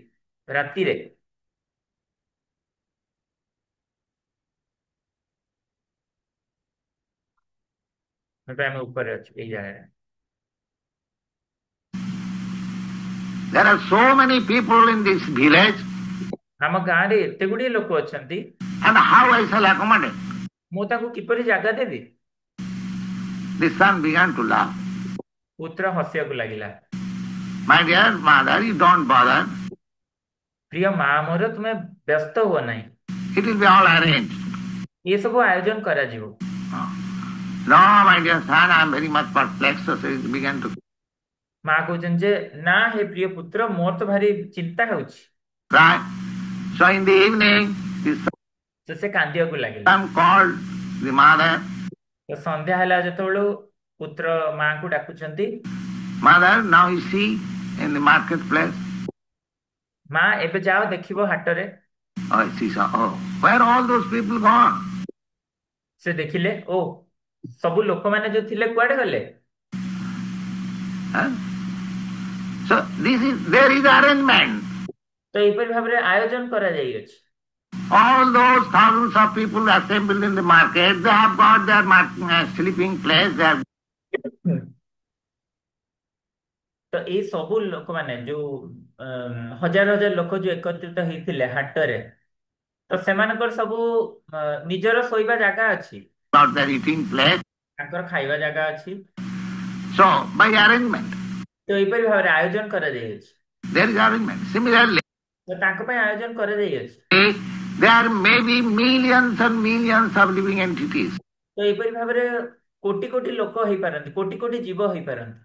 ରାତିରେ? ଏବେ ଆମେ ଉପରେ ଅଛୁ ଏଇ ଜାଗାରେ। There are so many people in this village, ଆମ ଗାଁରେ ଏତେ ଗୁଡିଏ ଲୋକ ଅଛନ୍ତି, and how I shall accommodate? ମୁଁ ତାଙ୍କୁ କିପରି ଜାଗା ଦେବି? The son began to laugh. ପୁତ୍ର ହସିବାକୁ ଲାଗିଲା। My dear mother, you don't bother. ପ୍ରିୟ ମା ମୋର, ତୁମେ ବ୍ୟସ୍ତ ହୁଅ ନାହିଁ, It will be all arranged. ଏ ସବୁ ଆୟୋଜନ କରାଯିବ। No, my dear son, I am very much perplexed. So he began to ମା କହୁଛନ୍ତି ଯେ, ନା ହେ ପ୍ରିୟ ପୁତ୍ର, ମୋର ତ ଭାରି ଚିନ୍ତା ହେଉଛି। cry. So in the evening, the ତ ସେ କାନ୍ଦିବାକୁ ଲାଗିଲା। son called the mother. ତ ସନ୍ଧ୍ୟା ହେଲା ଯେତେବେଳୁ ପୁତ୍ର ମାଙ୍କୁ ଡାକୁଛନ୍ତି, Mother, now you see in the marketplace. ମା ଏବେ ଯାଅ ଦେଖିବ ହାଟରେ। Oh, she saw, oh, where are all those people gone? ସେ ଦେଖିଲେ, ଓ ସବୁ ଲୋକମାନେ ଯୋଉ ଥିଲେ କୁଆଡେ ଗଲେ? Huh? So there is arrangement. ତ ଏହିପରି ଭାବରେ ଆୟୋଜନ କରାଯାଇଅଛି। All those thousands of people assembled in the market, they have got their sleeping place. ତ ଏଇ ସବୁ ଲୋକମାନେ ଯୋଉ ହଜାର ହଜାର ଲୋକ ଯୋଉ ଏକତ୍ରିତ ହେଇଥିଲେ ହାଟରେ, ତ ସେମାନଙ୍କର ସବୁ ନିଜର ଶୋଇବା ଜାଗା ଅଛି, Got their eating place. ତାଙ୍କର ଖାଇବା ଜାଗା ଅଛି। So by arrangement, ତ ଏହିପରି ଭାବରେ ଆୟୋଜନ କରାଯାଇଅଛି। there is arrangement. Similarly, ତ ତାଙ୍କ ପାଇଁ ଆୟୋଜନ କରାଯାଇଅଛି। there may be millions and millions of living entities. ତ ଏହିପରି ଭାବରେ କୋଟି କୋଟି ଲୋକ ହେଇପାରନ୍ତି, କୋଟି କୋଟି ଜୀବ ହେଇପାରନ୍ତି।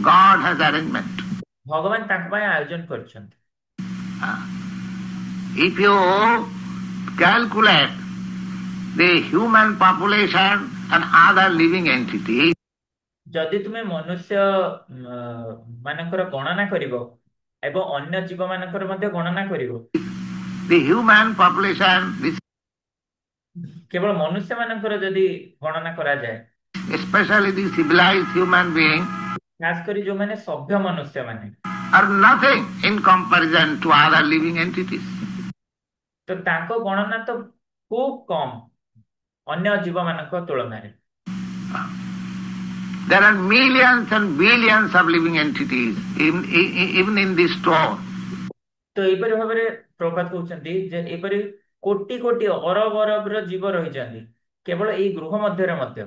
God has arrangement. ଭଗବାନ ତାଙ୍କ ପାଇଁ ଆୟୋଜନ କରିଛନ୍ତି। If you calculate the human population and other living entities, ଯଦି ତୁମେ ମନୁଷ୍ୟ ମାନଙ୍କର ଗଣନା କରିବ ଏବଂ ଅନ୍ୟ ଜୀବ ମାନଙ୍କର ମଧ୍ୟ ଗଣନା କରିବ, the human population, କେବଳ ମନୁଷ୍ୟ ମାନଙ୍କର ଯଦି ଗଣନା କରାଯାଏ, especially the civilized human being, ଖାସ କରି ଯୋଉମାନେ ସଭ୍ୟ ମନୁଷ୍ୟ ମାନେ, are nothing in comparison to other living entities. ତ ତାଙ୍କ ଗଣନା ତ ଖୁବ କମ ଅନ୍ୟ ଜୀବ ମାନଙ୍କ ତୁଳନାରେ। There are millions and billions of living entities, even in this store. ତ ଏହିପରି ଭାବରେ ପ୍ରଭୁପାଦ କହୁଛନ୍ତି ଯେ ଏପରି କୋଟି କୋଟି ଅରବ ଅରବର ଜୀବ ରହିଛନ୍ତି କେବଳ ଏଇ ଗୃହ ମଧ୍ୟରେ ମଧ୍ୟ।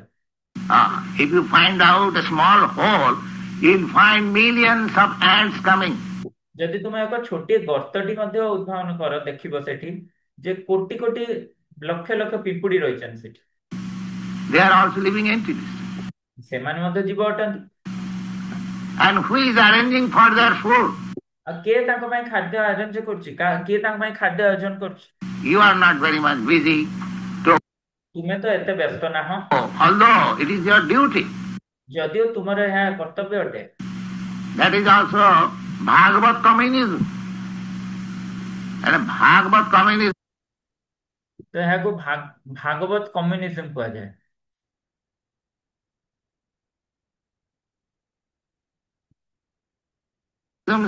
If you find out a small hole, you'll find millions of ants coming. ଯଦି ତୁମେ ଏକ ଛୋଟିଆ ଗର୍ତ୍ତଟି ମଧ୍ୟ ଉଦ୍ଭାବନ କର, ଦେଖିବ ସେଠି ଯେ କୋଟି କୋଟି ଲକ୍ଷ ଲକ୍ଷ ପିମ୍ପୁଡି ରହିଛନ୍ତି ସେଠି। They are also living entities. ସେମାନେ ମଧ୍ୟ ଜୀବ ଅଟନ୍ତି। And who is arranging for their food? ଆଉ କିଏ ତାଙ୍କ ପାଇଁ ଖାଦ୍ୟ ଆୟୋଜନ କରୁଛି? କିଏ ତାଙ୍କ ପାଇଁ ଖାଦ୍ୟ ଆୟୋଜନ କରୁଛି? You are not very much busy. ତୁମେ ତ ଏତେ ବ୍ୟସ୍ତ ନାହଁ, although it is your duty. ଯଦିଓ ତୁମର ଏହା କର୍ତ୍ତବ୍ୟ ଅଟେ। That is also Bhagavad communism. And Bhagavad communism ତ ଏହାକୁ ଭାଗବତ କମ୍ୟୁନିଜମ କୁହାଯାଏ।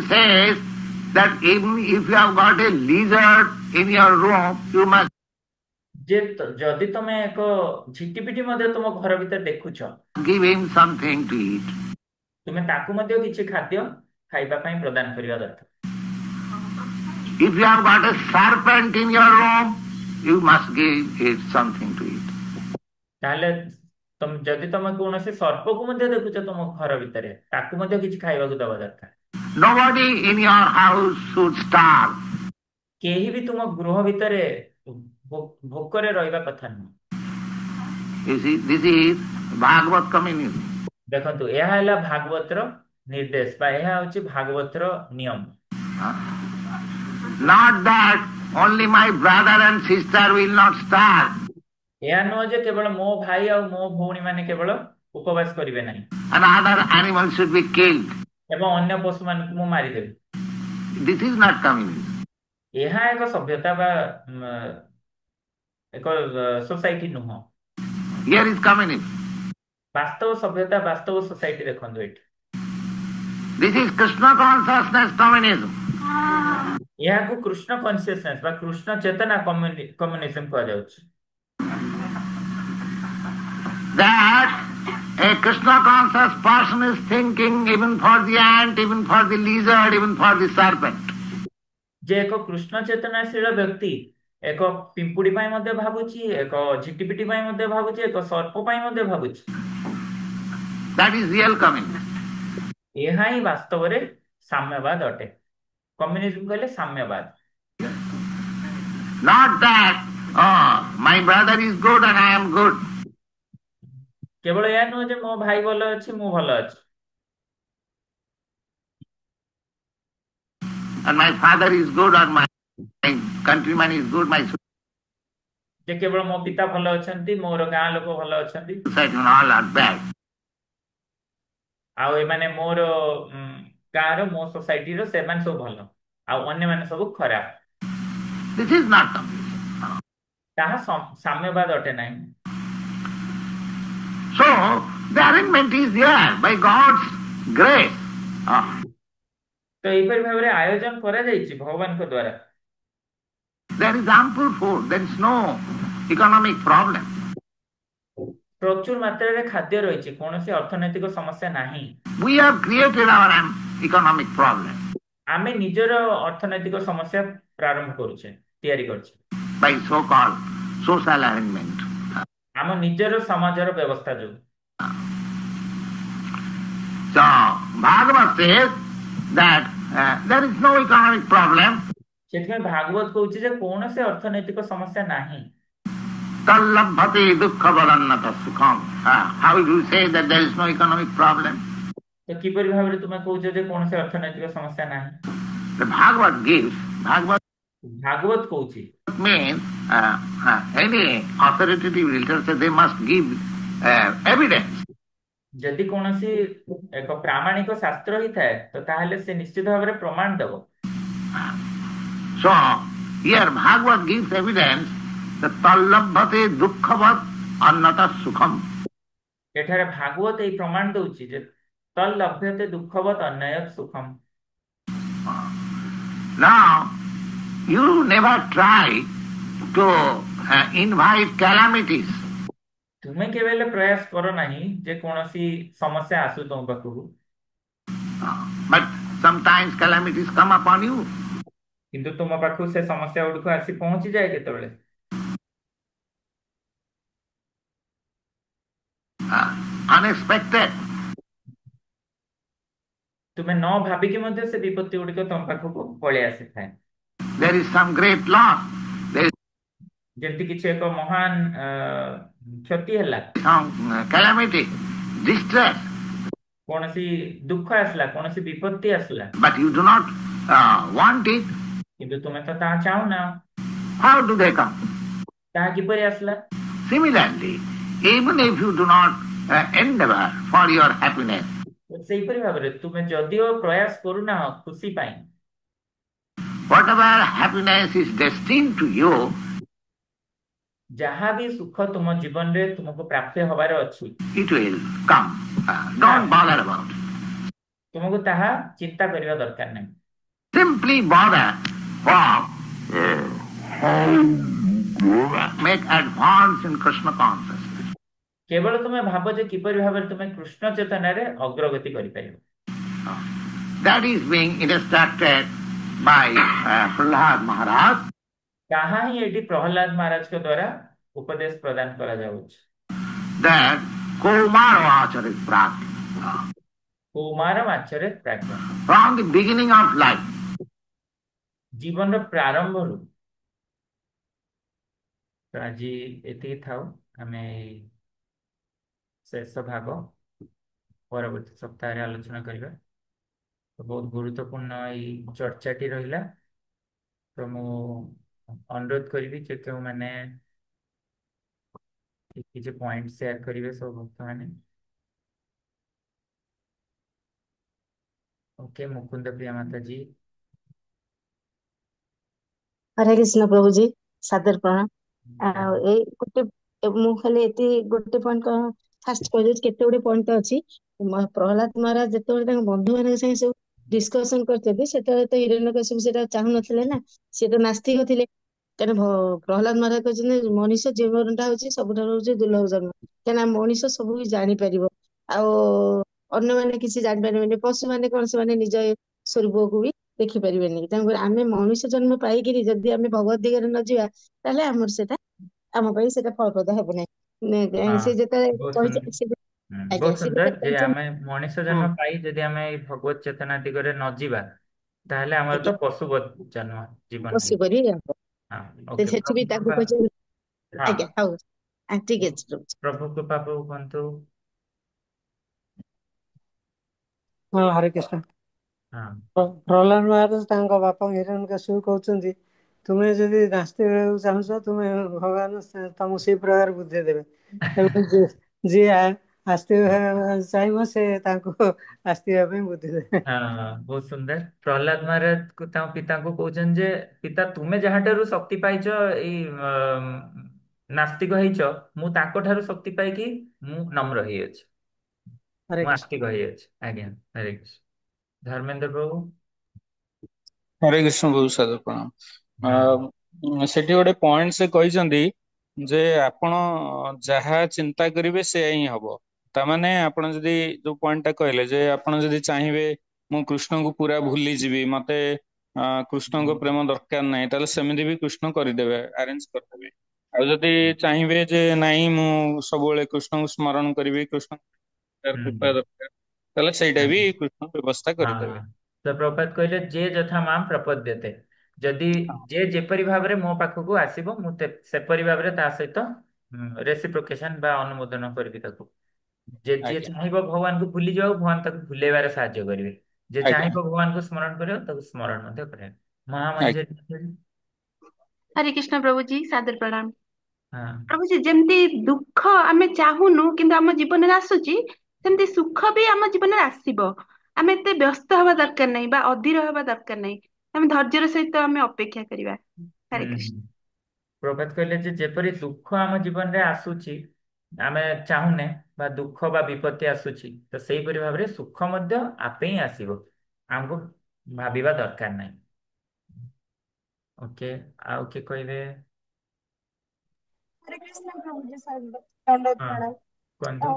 says that even if you have got a lizard in your room, you must ଯେ ଯଦି ତମେ ଏକ ଝିଟିପିଟି ମଧ୍ୟ ତୁମ ଘର ଭିତରେ ଦେଖୁଛ, give him something to eat. ତୁମେ ତାକୁ ମଧ୍ୟ କିଛି ଖାଦ୍ୟ ଖାଇବା ପାଇଁ ପ୍ରଦାନ କରିବା ଦରକାର। If you have got a serpent in your room, you must give it something to eat. ତାହେଲେ ଯଦି ତମେ କୌଣସି ସର୍ପକୁ ମଧ୍ୟ ଦେଖୁଛ ତୁମ ଘର ଭିତରେ, ତାକୁ ମଧ୍ୟ କିଛି ଖାଇବାକୁ ଦେବା ଦରକାର। Nobody in your house should starve. କେହି ବି ତୁମ ଗୃହ ଭିତରେ ଭୋକରେ ରହିବା କଥା ନୁହେଁ। You see, this is Bhagavad communism. ଦେଖନ୍ତୁ, ଏହା ହେଲା ଭାଗବତର ନିର୍ଦ୍ଦେଶ ବା ଏହା ହଉଛି ଭାଗବତର ନିୟମ। Not that only my brother and sister will not starve ଏହା ନୁହଁ ଯେ କେବଳ ମୋ ଭାଇ ଆଉ ମୋ ଭଉଣୀ ମାନେ କେବଳ ଉପବାସ କରିବେ ନାହିଁ and other animals should be killed. ଏବଂ ଅନ୍ୟ ପଶୁ ମାନଙ୍କୁ ମୁଁ ମାରିଦେବି। This is not communism. ଏହା ଏକ ସଭ୍ୟତା ବା ଏକ ସୋସାଇଟି ନୁହଁ। Here is communism. ବାସ୍ତବ ସଭ୍ୟତା ବାସ୍ତବ ସୋସାଇଟି ଦେଖନ୍ତୁ ଏଠି। This is Krishna consciousness communism. ଏହାକୁ କୃଷ୍ଣ କନସିୟସନେସ ବା କୃଷ୍ଣ ଚେତନା କମ୍ୟୁନିଜମ କୁହାଯାଉଛି। That a Krishna conscious person is thinking even for the ant, even for the lizard, even for the serpent. ଯେ ଏକ କୃଷ୍ଣ ଚେତନାଶୀଳ ବ୍ୟକ୍ତି ଏକ ପିମ୍ପୁଡି ପାଇଁ ମଧ୍ୟ ଭାବୁଛି, ଏକ ଝିଟିପିଟି ପାଇଁ ମଧ୍ୟ ଭାବୁଛି, ଏକ ସର୍ପ ପାଇଁ ମଧ୍ୟ ଭାବୁଛି। That is real communism. ଏହା ହିଁ ବାସ୍ତବରେ ସାମ୍ୟବାଦ ଅଟେ। କମ୍ୟୁନିଜମ କହିଲେ ସାମ୍ୟବାଦ। Not that, oh, my brother is good and I am good. କେବଳ ଏହା ନୁହଁ ଯେ ମୋ ଭାଇ ଭଲ ଅଛି ମୁଁ ଭଲ ଅଛି, And my father is good or my countryman is good, my ଯେ କେବଳ ମୋ ପିତା ଭଲ ଅଛନ୍ତି, ମୋର ଗାଁ ଲୋକ ଭଲ ଅଛନ୍ତି, society and all are bad. ଆଉ ଏମାନେ ମୋର ଗାଁର ମୋ ସୋସାଇଟିର ସେମାନେ ସବୁ ଭଲ ଆଉ ଅନ୍ୟମାନେ ସବୁ ଖରାପ। This is not communism. ତାହା ସାମ୍ୟବାଦ ଅଟେ ନାହିଁ। So, the arrangement is there by God's grace. ତ ଏହିପରି ଭାବରେ ଆୟୋଜନ କରାଯାଇଛି ଭଗବାନଙ୍କ ଦ୍ୱାରା। There is ample food, there is no economic problem. ପ୍ରଚୁର ମାତ୍ରାରେ ଖାଦ୍ୟ ରହିଛି, କୌଣସି ଅର୍ଥନୈତିକ ସମସ୍ୟା ନାହିଁ। We have created our economic problem ଆମେ ନିଜର ଅର୍ଥନୈତିକ ସମସ୍ୟା ପ୍ରାରମ୍ଭ କରୁଛେ, ତିଆରି କରୁଛେ by so-called social arrangement. ଆମ ନିଜର ସମାଜର ବ୍ୟବସ୍ଥା ଯୋଗୁଁ। So, Bhagavad says that there is no economic problem. ସେଥିପାଇଁ ଭାଗବତ କହୁଛି ଯେ କୌଣସି ଅର୍ଥନୈତିକ ସମସ୍ୟା ନାହିଁ। Tallabhati dukkha vadannata sukham. How do you say that there is no economic problem? ତ କିପରି ଭାବରେ ତୁମେ କହୁଛ ଯେ କୌଣସି ଅର୍ଥନୈତିକ ସମସ୍ୟା ନାହିଁ? The Bhagavad gives, ଭାଗବତ କହୁଛି means any authoritative literature, they must give evidence. ଯଦି କୌଣସି ଏକ ପ୍ରାମାଣିକ ଶାସ୍ତ୍ର ହେଇଥାଏ ତ ତାହେଲେ ସେ ନିଶ୍ଚିତ ଭାବରେ ପ୍ରମାଣ ଦେବ। So, here Bhagavad gives evidence that tallabhate dukkhavat annata sukham. ଏଠାରେ ଭାଗବତ ଏଇ ପ୍ରମାଣ ଦଉଛି ଯେ ତଲ୍ ଲଭ୍ୟତେ ଦୁଃଖବତ୍ ଅନ୍ୟୟତ୍ ସୁଖମ୍। Now, you never try to invite calamities. ତୁମେ କେବେ ହେଲେ ପ୍ରୟାସ କର ନାହିଁ ଯେ କୌଣସି ସମସ୍ୟା ଆସୁ ତୁମ ପାଖକୁ, But sometimes calamities come upon you. କିନ୍ତୁ ତୁମ ପାଖକୁ ସେ ସମସ୍ୟା ଗୁଡ଼ିକୁ ଆସି ପହଞ୍ଚିଯାଏ କେତେବେଳେ। Unexpected. ତୁମେ ନ ଭାବିକି ମଧ୍ୟ ସେ ବିପତ୍ତି ଗୁଡ଼ିକ ତୁମ ପାଖକୁ ପଳେଇ ଆସିଥାଏ। There is some great loss. There is ଯେମିତି କିଛି ଏକ ମହାନ କ୍ଷତି ହେଲା, some calamity, distress. କୌଣସି ଦୁଃଖ ଆସିଲା, କୌଣସି ବିପତ୍ତି ଆସିଲା, But you do not want it. କିନ୍ତୁ ତୁମେ ତ ତାହା ଚାହୁଁନା। How do they come? ତାହା କିପରି ଆସିଲା? Similarly, even if you do not endeavor for your happiness, ସେଇପରି ଭାବରେ ତୁମେ ଯଦିଓ ପ୍ରୟାସ କରୁନାହ ଖୁସି ପାଇଁ, whatever happiness is destined to you, ଯାହା ବି ସୁଖ ତୁମ ଜୀବନରେ ତୁମକୁ ପ୍ରାପ୍ୟ ହବାର ଅଛି, it will come. Don't bother about it. ତୁମକୁ ତାହା ଚିନ୍ତା କରିବା ଦରକାର ନାହିଁ। Simply bother for make advance in Krishna consciousness. କେବଳ ତୁମେ ଭାବ ଯେ କିପରି ଭାବରେ ତୁମେ କୃଷ୍ଣ ଚେତନାରେ ଅଗ୍ରଗତି କରିପାରିବ। That is being instructed by Prahlad Maharaj. ତାହା ହିଁ ଏଠି ପ୍ରହ୍ଲାଦ ମହାରାଜଙ୍କ ଦ୍ୱାରା ଉପଦେଶ ପ୍ରଦାନ କରାଯାଉଛି। That Kumara Acharit Prati. କୌମାର ମାଛରେ ପ୍ରାଜ୍ଞ। From the beginning of life, ଜୀବନର ପ୍ରାରମ୍ଭରୁ। ତ ଆଜି ଏତିକି ଥାଉ, ଆମେ ଶେଷ ଭାଗ ପରବର୍ତ୍ତୀ ସପ୍ତାହରେ ଆଲୋଚନା କରିବା। ତ ବହୁତ ଗୁରୁତ୍ୱପୂର୍ଣ୍ଣ ଏଇ ଚର୍ଚ୍ଚାଟି ରହିଲା। ତ ମୁଁ ଅନୁରୋଧ କରିବି ଯେ କେଉଁମାନେ କିଛି ପଏଣ୍ଟ ସେୟାର କରିବେ ସବୁ ଭକ୍ତମାନେ। ओके, मुकुंद प्रिया माता जी। ହରେ କୃଷ୍ଣ ପ୍ରଭୁଜୀ, ସାଦର ପ୍ରଣାମ। ଆଉ धन्यवाद। ଏଇ ଗୋଟେ ମୁଁ ଖାଲି ଏତି ଗୋଟେ ପଏଣ୍ଟ ଫାଷ୍ଟ କହିଦଉଛି, କେତେ ଗୁଡେ ପଏଣ୍ଟ ତ ଅଛି। ପ୍ରହ୍ଲାଦ ମହାରାଜ ଯେତେବେଳେ ତାଙ୍କ ବନ୍ଧୁ ମାନଙ୍କ ସାଙ୍ଗେ ସବୁ ଡିସ୍କସନ କରିଥିଲେ, ସେତେବେଳେ ତ ହିରଣ୍ୟକଶ୍ୟପ ସେଟା ଚାହୁଁନଥିଲେ ନା, ସେ ତ ନାସ୍ତିକ ଥିଲେ। କାରଣ ପ୍ରହ୍ଲାଦ ମହାରାଜ କହିଛନ୍ତି ମଣିଷ ଜୀବନଟା ହଉଛି ସବୁଠାରୁ ହଉଛି ଦୁର୍ଲଭ ଜନ୍ମ, କାହିଁକିନା ମଣିଷ ସବୁ ବି ଜାଣିପାରିବ, ଆଉ ଅନ୍ୟମାନେ କିଛି ଜାଣିପାରିବେନି। ପଶୁମାନେ କଣ, ସେମାନେ ନିଜ ସ୍ୱରୂପକୁ ବି ଦେଖିପାରିବେନି। ତେଣୁକରି ଆମେ ମଣିଷ ଜନ୍ମ ପାଇକିରି ଯଦି ଆମେ ଭଗବତ ଦିଗରେ ନ ଯିବା, ତାହେଲେ ଆମର ସେଟା, ଆମ ପାଇଁ ସେଟା ଫଳପ୍ରଦ ହେବ ନାହିଁ। हाँ, ସେ ଯେତେବେଳେ बहुत କହି सुंदर। ଆଜ୍ଞା, बहुत ସେ सुंदर ଯେତେବେଳେ जे କହିଛନ୍ତି, आमे मनुष्य ହଁ जन्म पाई जदि आमे एई भगवत चेतना दिगरे न जीवा ताहले हमर ଆଜ୍ଞା तो पशुवत जन्म जीवन है। ବସି କରି ହବ। हाँ, ସେ ओके, ସେଠି ବି प्रभु ତାଙ୍କୁ कृपा। କହିଛନ୍ତି। हाँ, ଆଜ୍ଞା, ହଉ, ଠିକ ଅଛି ରହୁଛି। प्रभु कृपा प्रभु बंतु। ହଁ ହରେ କୃଷ୍ଣ। हाँ, ପ୍ରହ୍ଲାଦ ମହାରାଜ ତାଙ୍କ ବାପା ହିରଣ୍ୟକଶ୍ୟପକୁ କହୁଛନ୍ତି, ତୁମେ ଯଦି ନାସ୍ତିକ ହେବାକୁ ଚାହୁଁଛ, ତୁମେ ଭଗବାନ ତମକୁ ସେଇ ପ୍ରକାର ବୁଦ୍ଧି ଦେବେ। ତେଣୁ ଯିଏ ଆସ୍ତିକ ହେବାକୁ ଚାହିଁବ, ସେ ତାଙ୍କୁ ଆସ୍ତିକ ହେବା ପାଇଁ ବୁଦ୍ଧି ଦେବେ। हाँ, बहुत सुंदर। प्रहलाद महाराज को पिता को कहउछन जे पिता तुमे जहाटारू शक्ति पाइछ एई नास्तिक ହେଇଛ, ମୁଁ ତାଙ୍କ ଠାରୁ ଶକ୍ତି ପାଇକି ମୁଁ ନମ୍ର ହେଇଅଛି, ହରେ ମୁଁ କୃଷ୍ଣ। ଆସ୍ତିକ ହେଇଅଛି। ଆଜ୍ଞା, ହରେ କୃଷ୍ଣ। ଧର୍ମେନ୍ଦ୍ର ପ୍ରଭୁ। ହରେ କୃଷ୍ଣ ବହୁତ ସାଦର ପ୍ରଣାମ। ହଁ। ସେଠି ଗୋଟେ ପଏଣ୍ଟ ସେ କହିଛନ୍ତି ଯେ ଆପଣ ଯାହା ଚିନ୍ତା କରିବେ ସେୟା ହିଁ ହବ। ତାମାନେ ଆପଣ ଯଦି ଯୋଉ ପଏଣ୍ଟ ଟା କହିଲେ ଯେ ଆପଣ ଯଦି ଚାହିଁବେ ମୁଁ କୃଷ୍ଣଙ୍କୁ ପୁରା ଭୁଲିଯିବି, ମତେ କୃଷ୍ଣଙ୍କ ପ୍ରେମ ଦରକାର ନାହିଁ, ତାହେଲେ ସେମିତି ବି କୃଷ୍ଣ କରିଦେବେ, ଆରେଞ୍ଜ କରିଦେବେ। ଆଉ ଯଦି ଚାହିଁବେ ଯେ ନାଇଁ ମୁଁ ସବୁବେଳେ କୃଷ୍ଣଙ୍କୁ ସ୍ମରଣ କରିବି, କୃଷ୍ଣ କୃପା ହୁଁ। ଦରକାର, ତାହେଲେ ସେଇଟା ବି ଆଜ୍ଞା। କୃଷ୍ଣ ବ୍ୟବସ୍ଥା ହଁ, କରିଦେବେ। ତ ପ୍ରଭୁପାଦ କହିଲେ ଯେ ଯଥା ମାମ୍ ପ୍ରପଦ୍ୟତେ, ଯଦି ଯେ ଯେପରି ଭାବରେ ମୋ ପାଖକୁ ଆସିବ ମୁଁ ସେପରି ଭାବରେ ତା ସହିତ ରେସିପ୍ରୋକେସନ ବା ଅନୁମୋଦନ କରିବି ତାକୁ। ଯେ ଯିଏ ଆଜ୍ଞା ଚାହିଁବ ଭଗବାନଙ୍କୁ ଭୁଲି ଯିବାକୁ, ଭଗବାନ ତାକୁ ଭୁଲେଇବାରେ ସାହାଯ୍ୟ କରିବେ। ଯେ ଆଜ୍ଞା ଚାହିଁବ ଭଗବାନଙ୍କୁ ସ୍ମରଣ କରିବ, ତାକୁ ସ୍ମରଣ ମଧ୍ୟ କରିବେ। ଆଜ୍ଞା। ମହାମଞ୍ଜରୀ। ହରେ କୃଷ୍ଣ ପ୍ରଭୁଜୀ, ସାଦର ପ୍ରଣାମ। ହଁ। ପ୍ରଭୁଜୀ, ଯେମିତି ଦୁଃଖ ଆମେ ଚାହୁଁନୁ କିନ୍ତୁ ଆମ ଜୀବନରେ ଆସୁଛି, ସେମିତି ସୁଖ ବି ଆମ ଜୀବନରେ ଆସିବ। ଆମେ ଏତେ ବ୍ୟସ୍ତ ହବା ଦରକାର ନାହିଁ ବା ଅଧୀର ହବା ଦରକାର ନାହିଁ। ଆମେ ଧୈର୍ଯ୍ୟର ସହିତ ଆମେ ଅପେକ୍ଷା କରିବା। ହରେ କୃଷ୍ଣ। ହୁଁ। ପ୍ରଭାତ କହିଲେ ଯେ ଯେପରି ଦୁଃଖ ଆମ ଜୀବନରେ ଆସୁଛି, ଆମେ ଚାହୁଁନେ, ବା ଦୁଃଖ ବା ବିପତ୍ତି ଆସୁଛି, ତ ସେଇପରି ଭାବରେ ସୁଖ ମଧ୍ୟ ଆପେ ହିଁ ଆସିବ, ଆମକୁ ଭାବିବା ଦରକାର ନାହିଁ। ଓକେ, ଆଉ କିଏ କହିବେ? ହରେ କୃଷ୍ଣ ପ୍ରଭୁଜୀ, ଦଣ୍ଡ ହଁ, ପ୍ରଣାମ। କୁହନ୍ତୁ।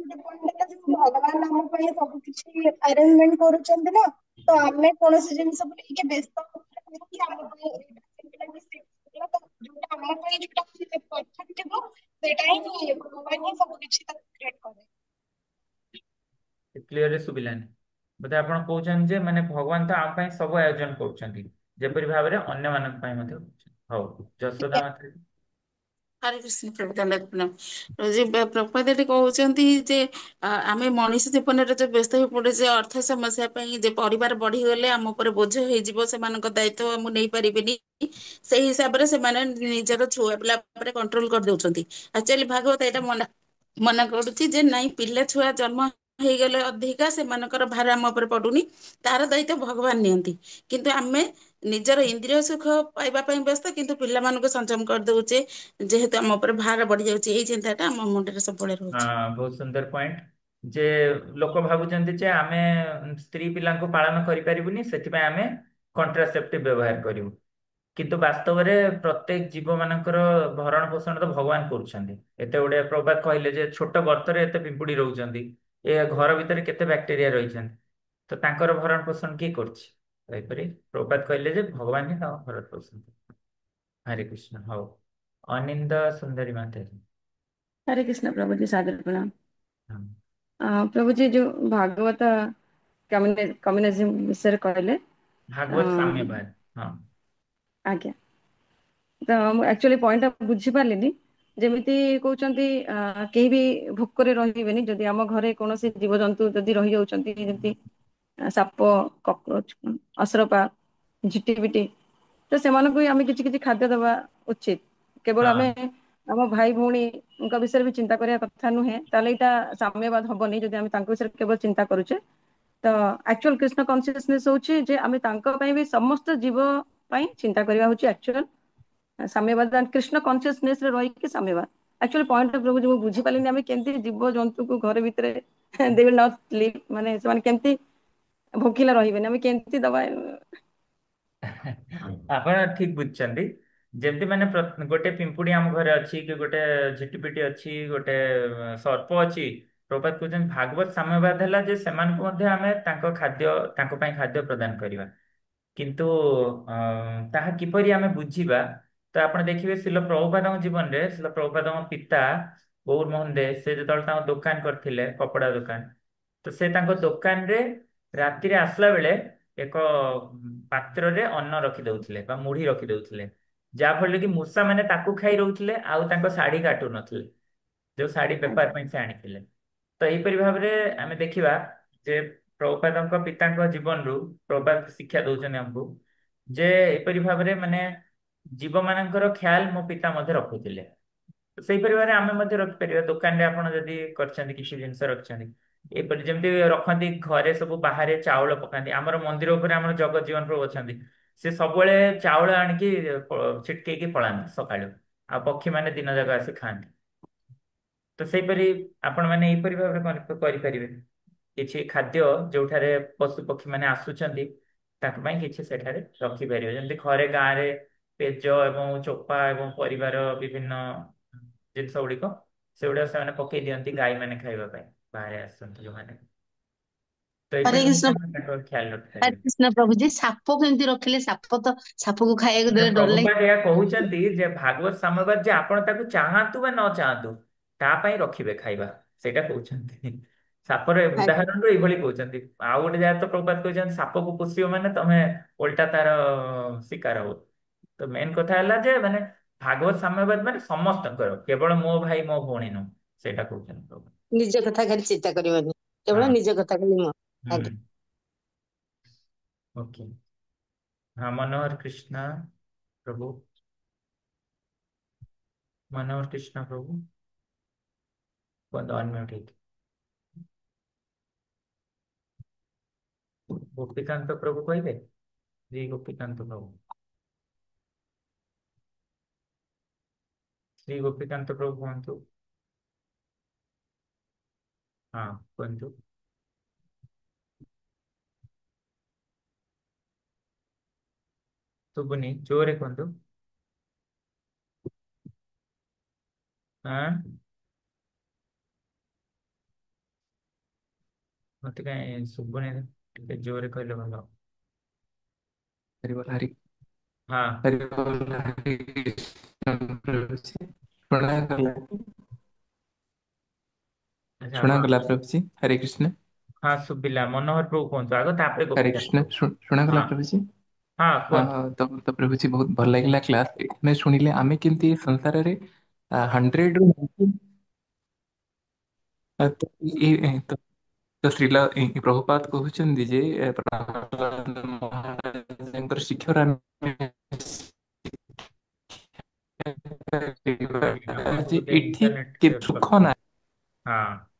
ଗୋଟେ point ହେଲା ଯେ ଭଗବାନ ଆମ ପାଇଁ ସବୁ କିଛି ଆରେଞ୍ଜମେଣ୍ଟ କରୁଛନ୍ତି ନା, ତ ଆମେ କୌଣସି ଜିନିଷକୁ ନେଇକି ବ୍ୟସ୍ତ ହବା କି ଆମ ପାଇଁ ଏଇଟା ବି ସେଇଟା ତ ଯୋଉଟା ଆମ ପାଇଁ ଯୋଉଟା ପରଫେକ୍ଟ ଥିବ, ସେଇଟା ହିଁ ଭଗବାନ ହିଁ ସବୁ କିଛି ତାକୁ କ୍ରିଏଟ କରେ। କ୍ଲିୟରଲି ଶୁଭିଲାନି ବୋଧେ ଆପଣ କହୁଛନ୍ତି ଯେ ମାନେ ଭଗବାନ ତ ଆମ ପାଇଁ ସବୁ ଆୟୋଜନ କରୁଛନ୍ତି, ଯେପରି ଭାବରେ ଅନ୍ୟମାନଙ୍କ ପାଇଁ ମଧ୍ୟ କରୁଛନ୍ତି। ହଉ, ଯଶୋଦା ମାତା। ହରେ କୃଷ୍ଣ ପ୍ରଭୁ, ଦଣ୍ଡ ପ୍ରଣାମ। ଯେ ପ୍ରପାତ ଏଠି କହୁଛନ୍ତି ଯେ ଆମେ ମଣିଷ ଜୀବନରେ ଯୋଉ ବ୍ୟସ୍ତ ହୋଇ ପଡୁଛେ ଅର୍ଥ ସମସ୍ୟା ପାଇଁ, ଯେ ପରିବାର ବଢିଗଲେ ଆମ ଉପରେ ବୋଝ ହେଇଯିବ, ସେମାନଙ୍କ ଦାୟିତ୍ୱ ମୁଁ ନେଇପାରିବିନି, ସେଇ ହିସାବରେ ସେମାନେ ନିଜର ଛୁଆ ପିଲା ଉପରେ କଣ୍ଟ୍ରୋଲ କରିଦଉଛନ୍ତି। ଆକ୍ଚୁଆଲି ଭାଗବତ ଏଇଟା ମନା କରୁଛି ଯେ ନାଇଁ, ପିଲା ଛୁଆ ଜନ୍ମ ହେଇଗଲେ ଅଧିକା ସେମାନଙ୍କର ଭାର ଆମ ଉପରେ ପଡୁନି, ତାର ଦାୟିତ୍ୱ ଭଗବାନ ନିଅନ୍ତି। କିନ୍ତୁ ଆମେ ନିଜର ଇନ୍ଦ୍ରିୟ ସୁଖ ପାଇବା ପାଇଁ ବ୍ୟସ୍ତ, କିନ୍ତୁ ପିଲାମାନଙ୍କୁ ସଂଯମ କରିଦଉଛେ, ଯେହେତୁ ଆମ ଉପରେ ଭାର ବଢି ଯାଉଛି। ଏଇ ଚିନ୍ତାଟା ଆମ ମୁଣ୍ଡରେ ସବୁବେଳେ ରହୁଛି। ହଁ, ବହୁତ ସୁନ୍ଦର ପଏଣ୍ଟ। ଯେ ଲୋକ ଭାବୁଛନ୍ତି ଯେ ଆମେ ସ୍ତ୍ରୀ ପିଲାଙ୍କୁ ପାଳନ କରିପାରିବୁନି, ସେଥିପାଇଁ ଆମେ କଣ୍ଟ୍ରାସେପ୍ଟିଭ ବ୍ୟବହାର କରିବୁ। କିନ୍ତୁ ବାସ୍ତବରେ ପ୍ରତ୍ୟେକ ଜୀବ ମାନଙ୍କର ଭରଣ ପୋଷଣ ତ ଭଗବାନ କରୁଛନ୍ତି। ଏତେ ଗୁଡେ ପ୍ରବାଦ କହିଲେ ଯେ ଛୋଟ ଗର୍ତ୍ତରେ ଏତେ ପିମ୍ପୁଡି ରହୁଛନ୍ତି, ଏ ଘର ଭିତରେ କେତେ ବ୍ୟାକ୍ଟେରିଆ ରହିଛନ୍ତି, ତ ତାଙ୍କର ଭରଣ ପୋଷଣ କିଏ କରୁଛି? ଏହିପରି ପ୍ରବାଦ କହିଲେ ଯେ ଭଗବାନ ହିଁ ତାଙ୍କ ଭରଣ ପୋଷଣ। ହରେ କୃଷ୍ଣ। ହଉ, ଅନିନ୍ଦ ସୁନ୍ଦରୀ ମାତା। हरे कृष्ण प्रभु जी, सादर प्रणाम। ହଁ। प्रभु जी, जो भागवत कम्युनिज्म विषय कहले, भागवत साम्यवाद। ହଁ। आज्ञा ତ ମୁଁ ଆକ୍ଚୁଆଲି ପଏଣ୍ଟଟା ବୁଝିପାରିଲିନି। ଯେମିତି କହୁଛନ୍ତି କେହି ବି ଭୋକରେ ରହିବେନି, ଯଦି ଆମ ଘରେ କୌଣସି ଜୀବଜନ୍ତୁ ଯଦି ରହିଯାଉଛନ୍ତି, ଯେମିତି ସାପ, କକରୋଚ, ଅସରପା, ଝିଟିପିଟି, ତ ସେମାନଙ୍କୁ ବି ଆମେ କିଛି କିଛି ଖାଦ୍ୟ ଦେବା ଉଚିତ। କେବଳ ଆମେ ହଁ ଆମ ଭାଇ ଭଉଣୀଙ୍କ ବିଷୟରେ ବି ଚିନ୍ତା କରିବା କଥା ନୁହେଁ, ତାହେଲେ ଏଇଟା ସାମ୍ୟବାଦ ହବନି ଯଦି ଆମେ ତାଙ୍କ ବିଷୟରେ କେବଳ ଚିନ୍ତା କରୁଛେ। ତ ଆକ୍ଚୁଆଲ କୃଷ୍ଣ କନସିୟସନେସ୍ ହଉଛି ଯେ ଆମେ ତାଙ୍କ ପାଇଁ ବି ସମସ୍ତ ଜୀବ ପାଇଁ ଚିନ୍ତା କରିବା ହଉଛି ଆକ୍ଚୁଆଲ ସାମ୍ୟବାଦ। କୃଷ୍ଣ କନସିୟସନେସ୍ ରେ ରହିକି ସାମ୍ୟବାଦ ଆକ୍ଚୁଆଲି ପଏଣ୍ଟ ପ୍ରଭୁ ମୁଁ ବୁଝିପାରିଲିନି ଆମେ କେମିତି ଜୀବ ଜନ୍ତୁକୁ ଘର ଭିତରେ they will not live, ମାନେ ସେମାନେ କେମିତି ଭୋକିଲା ରହିବେନି, ଆମେ କେମିତି ଦବା। ଆପଣ ଠିକ ବୁଝିଛନ୍ତି। ଯେମିତି ମାନେ ଗୋଟେ ପିମ୍ପୁଡି ଆମ ଘରେ ଅଛି, କି ଗୋଟେ ଝିଟିପିଟି ଅଛି, ଗୋଟେ ସର୍ପ ଅଛି। ପ୍ରଭାତ କହୁଛନ୍ତି ଭାଗବତ ସାମ୍ୟବାଦ ହେଲା ଯେ ସେମାନଙ୍କୁ ମଧ୍ୟ ଆମେ ତାଙ୍କ ଖାଦ୍ୟ, ତାଙ୍କ ପାଇଁ ଖାଦ୍ୟ ପ୍ରଦାନ କରିବା। କିନ୍ତୁ ତାହା କିପରି ଆମେ ବୁଝିବା? ତ ଆପଣ ଦେଖିବେ ଶିଲ ପ୍ରଭୁପାଦଙ୍କ ଜୀବନରେ ଶିଲ ପ୍ରଭୁପାଦଙ୍କ ପିତା ଗୌର ମୋହନ ଦେ, ସେ ଯେତେବେଳେ ତାଙ୍କ ଦୋକାନ କରିଥିଲେ, କପଡା ଦୋକାନ, ତ ସେ ତାଙ୍କ ଦୋକାନରେ ରାତିରେ ଆସିଲା ବେଳେ ଏକ ପାତ୍ରରେ ଅନ୍ନ ରଖି ଦଉଥିଲେ ବା ମୁଢି ରଖି ଦଉଥିଲେ, ଯାହା ଫଳରେ କି ମୂଷା ମାନେ ତାକୁ ଖାଇ ରହୁଥିଲେ ଆଉ ତାଙ୍କ ଶାଢୀ କାଟୁ ନଥିଲେ, ଯୋଉ ଶାଢୀ ବେପାର ଆଜ୍ଞା ପାଇଁ ସେ ଆଣିଥିଲେ। ତ ଏହିପରି ଭାବରେ ଆମେ ଦେଖିବା ଯେ ପ୍ରଭୁପାଦଙ୍କ ପିତାଙ୍କ ଜୀବନରୁ ପ୍ରଭୁପାଦ ଶିକ୍ଷା ଦଉଛନ୍ତି ଆମକୁ ଯେ ଏପରି ଭାବରେ ମାନେ ଜୀବ ମାନଙ୍କର ଖ୍ୟାଲ ମୋ ପିତା ମଧ୍ୟ ରଖୁଥିଲେ। ସେଇପରି ଭାବରେ ଆମେ ମଧ୍ୟ ରଖିପାରିବା। ଦୋକାନରେ ଆପଣ ଯଦି କରିଛନ୍ତି କିଛି ଜିନିଷ ରଖିଛନ୍ତି, ଏପରି ଯେମିତି ରଖନ୍ତି ଘରେ ସବୁ ବାହାରେ ଚାଉଳ ପକାନ୍ତି, ଆମର ମନ୍ଦିର ଉପରେ ଆମର ଜଗଜ୍ଜୀବନ ପ୍ରଭୁ ଅଛନ୍ତି, ସେ ସବୁବେଳେ ଚାଉଳ ଆଣିକି ଛିଟକେଇକି ପଳାନ୍ତି ସକାଳୁ, ଆଉ ପକ୍ଷୀ ମାନେ ଦିନ ଯାକ ଆସି ଖାଆନ୍ତି। ତ ସେଇପରି ଆପଣ ମାନେ ଏଇପରି ଭାବରେ କରିପାରିବେ କିଛି ଖାଦ୍ୟ ଯୋଉଠାରେ ପଶୁ ପକ୍ଷୀ ମାନେ ଆସୁଛନ୍ତି ତାଙ୍କ ପାଇଁ କିଛି ସେଠାରେ ରଖିପାରିବେ। ଯେମିତି ଘରେ ଗାଁରେ ପେଜ ଏବଂ ଚୋପା ଏବଂ ପରିବାର ବିଭିନ୍ନ ଜିନିଷ ଗୁଡିକ ସେଗୁଡା ସେମାନେ ପକେଇ ଦିଅନ୍ତି ଗାଈ ମାନେ ଖାଇବା ପାଇଁ, ବାହାରେ ଆସନ୍ତି ଯୋଉମାନେ। ତ ହରେ ଏଇପରି କୃଷ୍ଣ, ଭାବରେ ଆମେ ତାଙ୍କର ଖ୍ୟାଲ ହରେ ରଖିପାରିବା। କୃଷ୍ଣ ପ୍ରଭୁଜୀ, ସାପ କେମିତି ରଖିଲେ? ସାପ ତ, ସାପକୁ ଖାଇବାକୁ ନା ଦେଲେ ଡର ଲାଗେ। ପ୍ରଭୁପାଦ ଏହା କହୁଛନ୍ତି ଯେ ଭାଗବତ ସାମ୍ୟବାଦ ଯେ ଆପଣ ତାକୁ ଚାହାନ୍ତୁ ବା ନ ଚାହାନ୍ତୁ ତା ପାଇଁ ରଖିବେ ଖାଇବା, ସେଇଟା କହୁଛନ୍ତି। ସାପର ଆଜ୍ଞା। ଉଦାହରଣରୁ ଏଇଭଳି କହୁଛନ୍ତି। ଆଉ ଗୋଟେ ଜାଗାରେ ତ ପ୍ରଭୁପାଦ କହିଛନ୍ତି ସାପକୁ ପୋଷିବ ମାନେ ତମେ ଓଲଟା ତାର ଶିକାର ହବ। ତ ମେନ୍ କଥା ହେଲା ଯେ ମାନେ ଭାଗବତ ସାମ୍ୟବାଦ ମାନେ ସମସ୍ତଙ୍କର, କେବଳ ମୋ ଭାଇ ମୋ ଭଉଣୀ ନୁହଁ, ସେଇଟା କହୁଛନ୍ତି ପ୍ରଭୁ। ନିଜ କଥା ଖାଲି ଚିନ୍ତା କରିବନି, କେବଳ ହଁ। ନିଜ କଥା ଖାଲି ମୋ। ହୁଁ। ଆଜ୍ଞା। ଓକେ। हाँ मनोहर कृष्णा प्रभु, मनोहर कृष्णा प्रभु अन्य ठीक। गोपीकांत प्रभु कहले, श्री गोपीकांत प्रभु, श्री गोपीकांत प्रभु कहतु। हाँ कहतु। शुभुनी जोरे कहतु। हाँ मत कहीं शुभुनी, टे जोरे कहले भल। हरि बोल हरि हाँ हरि बोल हरि कृष्ण प्रभु जी ଶୁଣାଗଲା अच्छा ଆପଣ। ଶୁଣାଗଲା ପ୍ରଭୁ जी हरे कृष्ण हाँ शुभिला मनोहर प्रभु कहतु आग, तापर हरे गोपीकांत कृष्ण प्रभु। ଶୁଣାଗଲା हाँ ପ୍ରଭୁ जी। हाँ कहतु। ତ ପ୍ରଭୁ जी ବହୁତ ଭଲ ଲାଗିଲା କ୍ଲାସ। ଆମେ ଶୁଣିଲେ ଆମେ କେମିତି ଏ ସଂସାରରେ 100 ରୁ 90 ତ ତ ତ ଶ୍ରୀଲ ପ୍ରଭୁପାଦ କହୁଛନ୍ତି ଯେ ପ୍ରହ୍ଲାଦ ମହାରାଜଙ୍କର ଶିକ୍ଷାର ଆମେ ଆପଣଙ୍କୁ ଯେ ବୋଧେ ଏଠି ଇଣ୍ଟରନେଟ ସୁଖ ପ୍ରୋବ୍ଲେମ। ନାହିଁ। हाँ।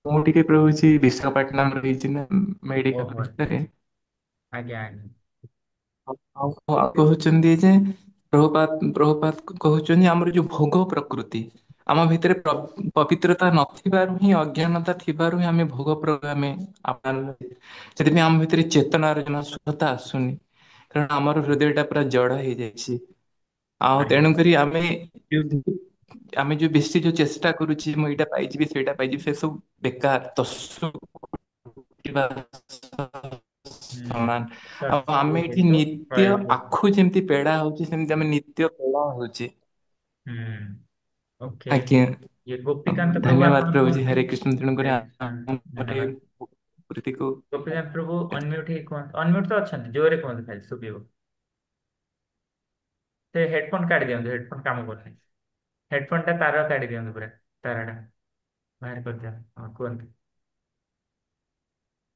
ମୁଁ ଟିକେ ପ୍ରଭୁଛି ବିଶାଖାପାଟନମ ରହିଛି ନା ମେଡିକାଲ ओहो अच्छा ଭିତରେ। अच्छा। आज्ञा आज्ञा। ଆଉ କହୁଛନ୍ତି ଯେ ପ୍ରଭୁପାଦ କହୁଛନ୍ତି ଆମର ଯୋଉ ଭୋଗ ପ୍ରକୃତି ଆମ ଭିତରେ ପବିତ୍ରତା ନଥିବାରୁ ହିଁ, ଅଜ୍ଞାନତା ଥିବାରୁ ହିଁ ଆମେ ଭୋଗ ଆମେ ସେଥିପାଇଁ ଆମ ଭିତରେ ଚେତନାର ଶୁଦ୍ଧତା ଆସୁନି, କାରଣ ଆମର ହୃଦୟ ଟା ପୁରା ଜଡ ହେଇଯାଇଛି। ଆଉ आज्ञा। ତେଣୁକରି ଆମେ ଯୋଉ ବେଶୀ ଯୋଉ ଚେଷ୍ଟା କରୁଛି ମୁଁ ଏଇଟା ପାଇଯିବି ସେଇଟା ପାଇଯିବି, ସେ ସବୁ ବେକାର हम्म। ସମାନ। ଆଉ तत्सु ଆମେ ଏଠି हेतु ନିତ୍ୟ प्रयोजन। ଆଖୁ ଯେମିତି ପେଡା ହଉଛି ସେମିତି ଆମେ ନିତ୍ୟ ପେଡା ହଉଛି। ओके। ଆଜ୍ଞା ये गोपीकांत प्रभु ଧନ୍ୟବାଦ ଆପଣ ପ୍ରଭୁଜୀ କୁହନ୍ତୁ। ହରେ କୃଷ୍ଣ। ତେଣୁକରି ହରେ କୃଷ୍ଣ ଆମର ଏ ଧନ୍ୟବାଦ। କୃତିକୁ ଗୋପୀକାନ୍ତ ପ୍ରଭୁ ଅନମ୍ୟୁଟ ହେଇ କୁହନ୍ତୁ, ଅନମ୍ୟୁଟ ତ ଅଛନ୍ତି, ଜୋରରେ କୁହନ୍ତୁ ଖାଲି ଶୁଭିବ। ସେ ହେଡଫୋନ କାଢି ଦିଅନ୍ତୁ, ହେଡଫୋନ କାମ କରୁନି। ହେଡଫୋନ ଟା ତାର କାଢି ଦିଅନ୍ତୁ, ପୁରା ତାରଟା ବାହାର କରିଦିଅନ୍ତୁ। ହଁ କୁହନ୍ତୁ।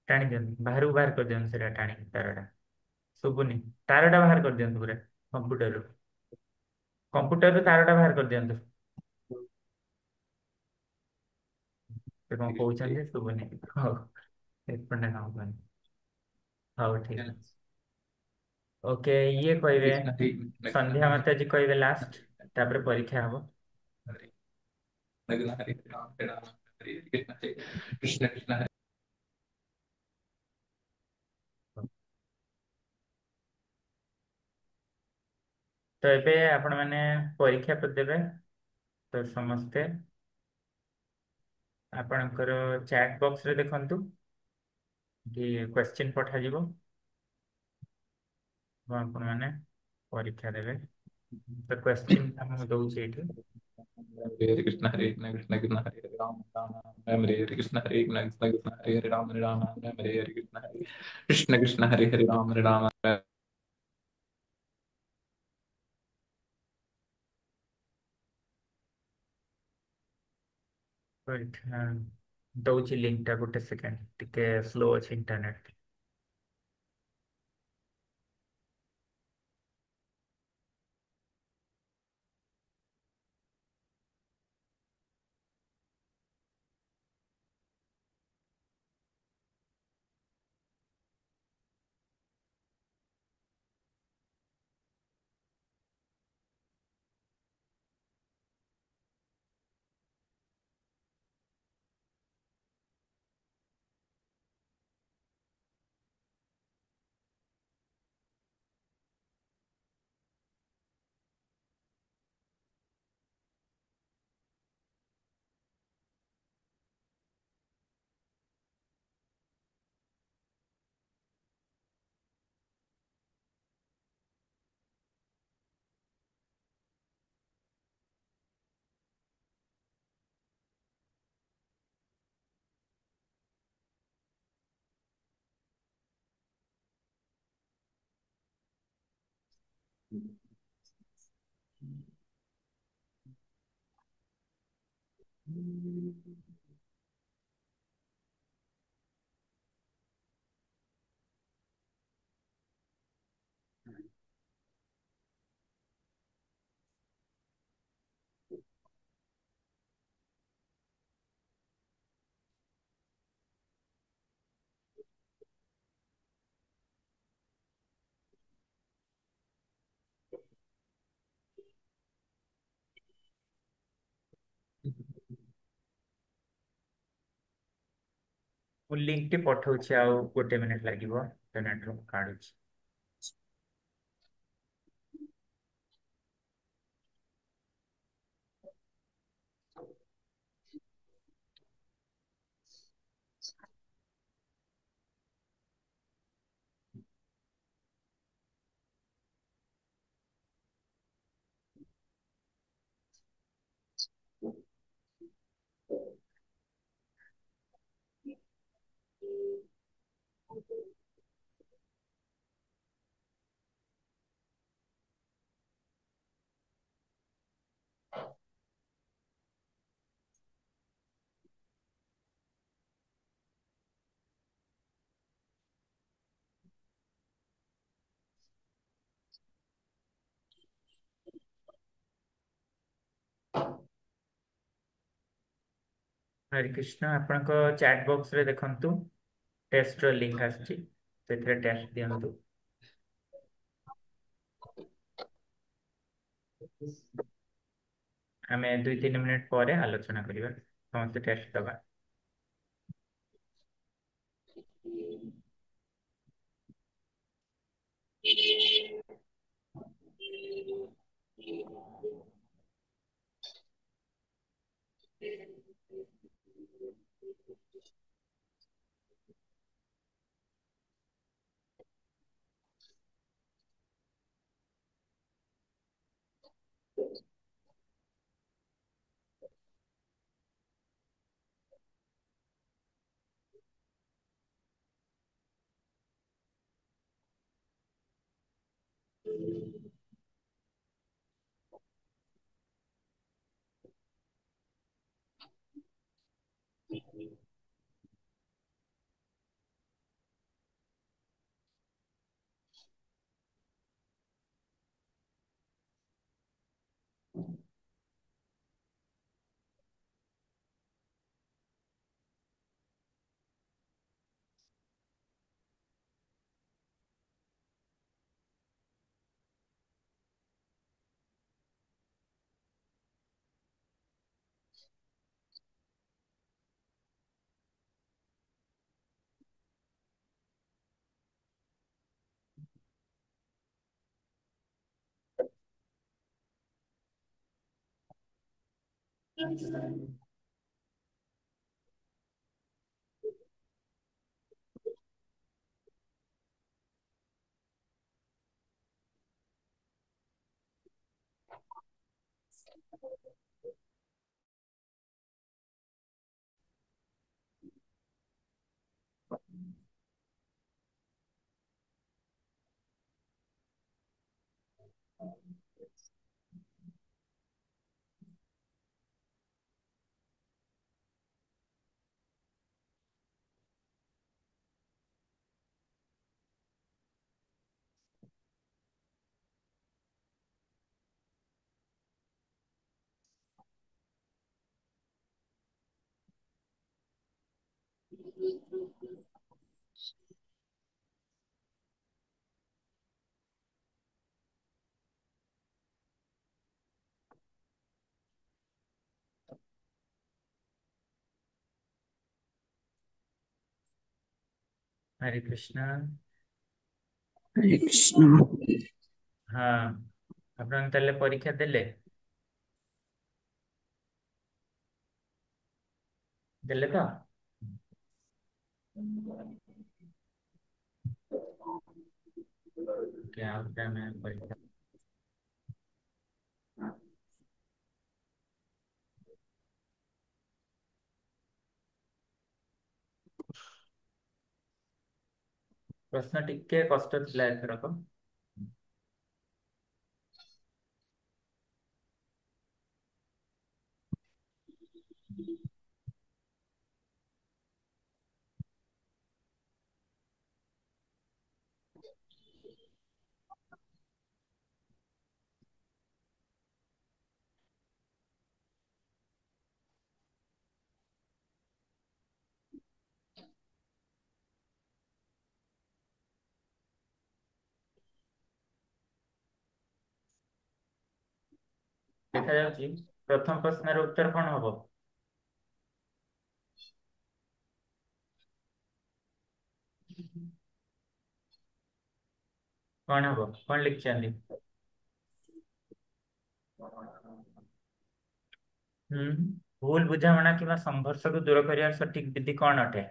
टाणी दियंतु बाहर कर दियंतु सेटा टाणी तारटा शुभुनी तारटा बाहर कर दियंतु पूरा कंप्यूटर तारटा बाहर कर दियंतु से कौन कहउछन्ते शुभुनी हो एपटे काम करनी हौ ठीक है ओके ये कहबे कृष्ण हरे कृष्ण कृष्ण संध्या हरे माता जी कहबे लास्ट हरे तापर परीक्षा हबो हरे कृष्ण हरे राम हरे राम हरे कृष्ण हरे कृष्ण कृष्ण हरे तो एबे आपण माने परीक्षा पर देबे तो समस्ते आपणकर चैट बॉक्स रे देखंतु कि क्वेश्चन पठा जिवो आपण माने परीक्षा देबे तो क्वेश्चन हम दउछि एठी हरे कृष्ण कृष्ण कृष्ण हरे राम राम राम हरे हरे कृष्ण कृष्ण कृष्ण हरे राम राम राम हरे हरे कृष्ण कृष्ण हरे राम हरे राम परीक्षा दउछि लिंक टा गोटे सेकंड टिके स्लो अछि इंटरनेट ମୁଁ ଲିଙ୍କ ଟି ପଠଉଛି ଆଉ ଗୋଟେ ମିନିଟ ଲାଗିବ ଇଣ୍ଟରନେଟ ରୁ କାଢୁଛି हरे कृष्ण आपणक चैट बॉक्स रे देखंतु टेस्ट रो लिंक आछि सेथरे टेस्ट दियंतु आमे 2-3 मिनिट ପରେ आलोचना करिवा समस्त टेस्ट दबा हरे कृष्णा। हरे कृष्ण। हाँ ଆପଣ ତାହେଲେ ପରୀକ୍ଷା ଦେଲେ ଦେଲେ ତ? क्या होता है मैं परीक्षा ପ୍ରଶ୍ନ ଟିକେ କଷ୍ଟ ଥିଲା ଏଥରକ। ଦେଖାଯାଉଛି ପ୍ରଥମ ପ୍ରଶ୍ନର ଉତ୍ତର କଣ ହବ? କଣ ହବ? କଣ ଲିଖିଛନ୍ତି? ହୁଁ ଭୁଲ ବୁଝାମଣା କିମ୍ବା ସଂଘର୍ଷକୁ ଦୂର କରିବାର ସଠିକ ବିଧି କଣ ଅଟେ?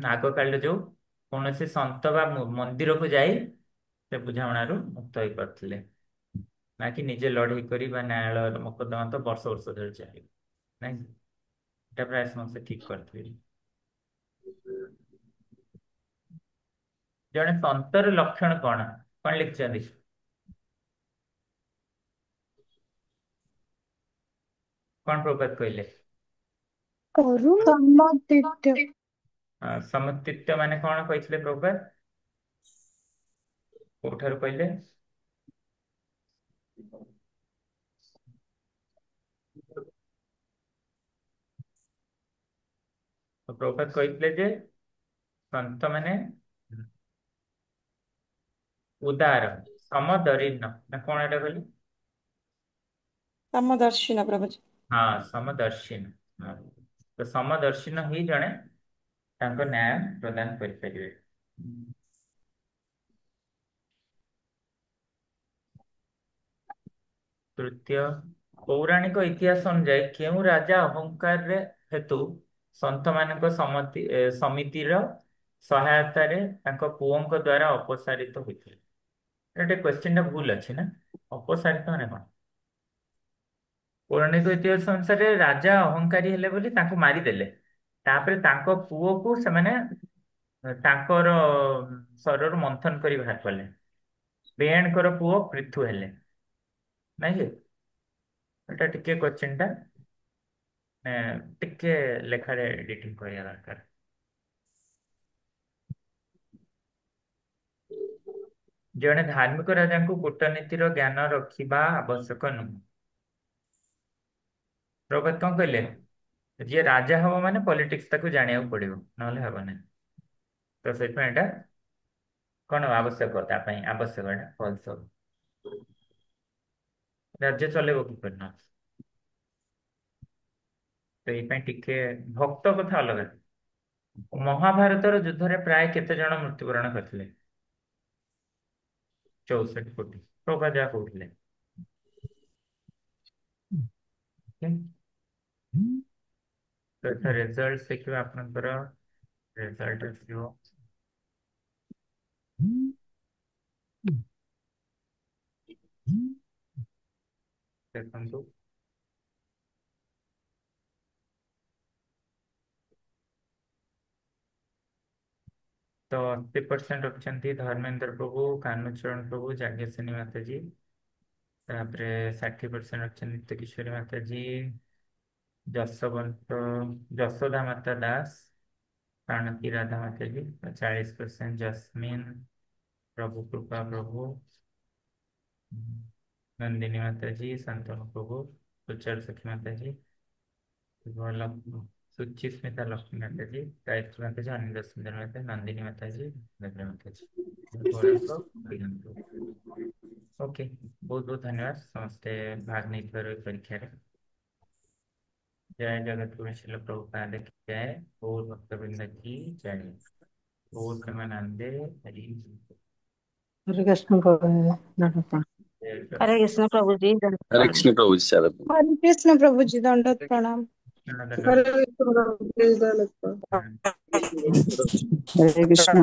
ଆଗ କାଳରେ ଯୋଉ କୌଣସି ସନ୍ଥ ବା ମନ୍ଦିରକୁ ଯାଇ ସେ ବୁଝାମଣାରୁ ମୁକ୍ତ ହେଇପାରୁଥିଲେ, ନା କି ନିଜେ ଲଢେଇ କରି ବା ନ୍ୟାୟାଳୟର ମକଦ୍ଦମା ତ ବର୍ଷ ବର୍ଷ ଧରି ଚାଲିବ ନାଇଁ। এটা ପ୍ରାୟ ସମସ୍ତେ ଠିକ କରିଥିବେ। ଜଣେ ସନ୍ତର ଲକ୍ଷଣ କଣ? କଣ ଲିଖିଛନ୍ତି? କଣ ପ୍ରଭୁପାଦ କହିଲେ? ସମତିତ୍ୟ। ସମତିତ୍ୟ ମାନେ କଣ କହିଥିଲେ ପ୍ରଭୁପାଦ? କୋଉଠାରୁ କହିଲେ? ତ ପ୍ରଭୁପାଦ କହିଥିଲେ ଯେ ସନ୍ଥ ମାନେ ଉଦାର ସମଦରିନ ନା କଣ ଏଟା କହିଲେ? ସମଦର୍ଶିନ ପ୍ରଭୁଜୀ। ହଁ ସମଦର୍ଶୀନ। ହଁ। ତ ସମଦର୍ଶୀନ ହିଁ ଜଣେ ତାଙ୍କ ନ୍ୟାୟ ପ୍ରଦାନ କରିପାରିବେ। ତୃତୀୟ, ପୌରାଣିକ ଇତିହାସ ଅନୁଯାୟୀ କେଉଁ ରାଜା ଅହଙ୍କାରରେ ହେତୁ ସନ୍ଥ ମାନଙ୍କ ସମିତିର ସହାୟତାରେ ତାଙ୍କ ପୁଅଙ୍କ ଦ୍ଵାରା ଅପସାରିତ ହୋଇଥିଲେ? ଏଟା କ୍ୱେଶ୍ଚିନ୍ ଟା ଭୁଲ ଅଛି ନା? ଅପସାରିତ ମାନେ କଣ? ପୌରାଣିକ ଇତିହାସ ଅନୁସାରେ ରାଜା ଅହଙ୍କାରୀ ହେଲେ ବୋଲି ତାଙ୍କୁ ମାରିଦେଲେ, ତାପରେ ତାଙ୍କ ପୁଅକୁ ସେମାନେ ତାଙ୍କର ଶରୀରରୁ ମନ୍ଥନ କରି ବାହାର କଲେ। ବେଏଣ୍ଟଙ୍କର ପୁଅ ପୃଥୁ ହେଲେ, ନାଇଁ କି? ଏଟା ଟିକେ କ୍ୱେଶ୍ଚିନ୍ ଟା ଟିକେ ଲେଖାରେ ଏଡିଟିଂ କରିବା ଦରକାର। ଜଣେ ଧାର୍ମିକ ରାଜାଙ୍କୁ କୂଟନୀତିର ଜ୍ଞାନ ରଖିବା ଆବଶ୍ୟକ ନୁହେଁ। ପ୍ରଭାତ କଣ କହିଲେ? ଯିଏ ରାଜା ହବ ମାନେ ପଲିଟିକ୍ସ ତାକୁ ଜାଣିବାକୁ ପଡିବ, ନହେଲେ ହବ ନାହିଁ। ତ ସେଥିପାଇଁ ଏଟା କଣ ଆବଶ୍ୟକ? ତା ପାଇଁ ଆବଶ୍ୟକ ଏଟା ଫଲସ। ରାଜ୍ୟ ଚଲେଇବ କିପରି ନା? ତ ଏଇ ପାଇଁ ଟିକେ ଭକ୍ତ କଥା ଅଲଗା। ମହାଭାରତର ଯୁଦ୍ଧରେ ପ୍ରାୟ କେତେ ଜଣ ମୃତ୍ୟୁବରଣ କରିଥିଲେ? 64 କୋଟି। ପ୍ରଭା ଯାହା କହୁଥିଲେ। तो एथर रिजल्ट देखिए आपनकर रिजल्ट आसियो देखंतु तो 80% रखिछंती धर्मेंद्र प्रभु, कान्हूचरण प्रभु, जागेशनी माता जी। तापरे 60% रखिछंती नित्य किशोरी माता जी, जसवंत जसोदा माता दास, प्राणती राधा माता जी। 40% जस्मीन प्रभु कृपा प्रभु, नंदिनी माता जी, संतनु प्रभु, सुचर सखी माता जी, सुचिस्मिता लक्ष्मी माता जी, गायत्री माता जी, अनिंद सुंदर माता, नंदिनी माता जी, देवरा माता जी। ओके, बहुत बहुत धन्यवाद समस्ते भाग नहीं परीक्षा रे। जय जगत गुरु श्रील प्रभुपाद की जय, और भक्तवृंद की जय, और प्रेमानंदे हरि। हरे कृष्ण प्रभु। हरे कृष्ण प्रभु जी, हरे कृष्ण प्रभु जी शरद। हरे कृष्ण प्रभु जी, दंडवत प्रणाम। हरे हरे कृष्ण।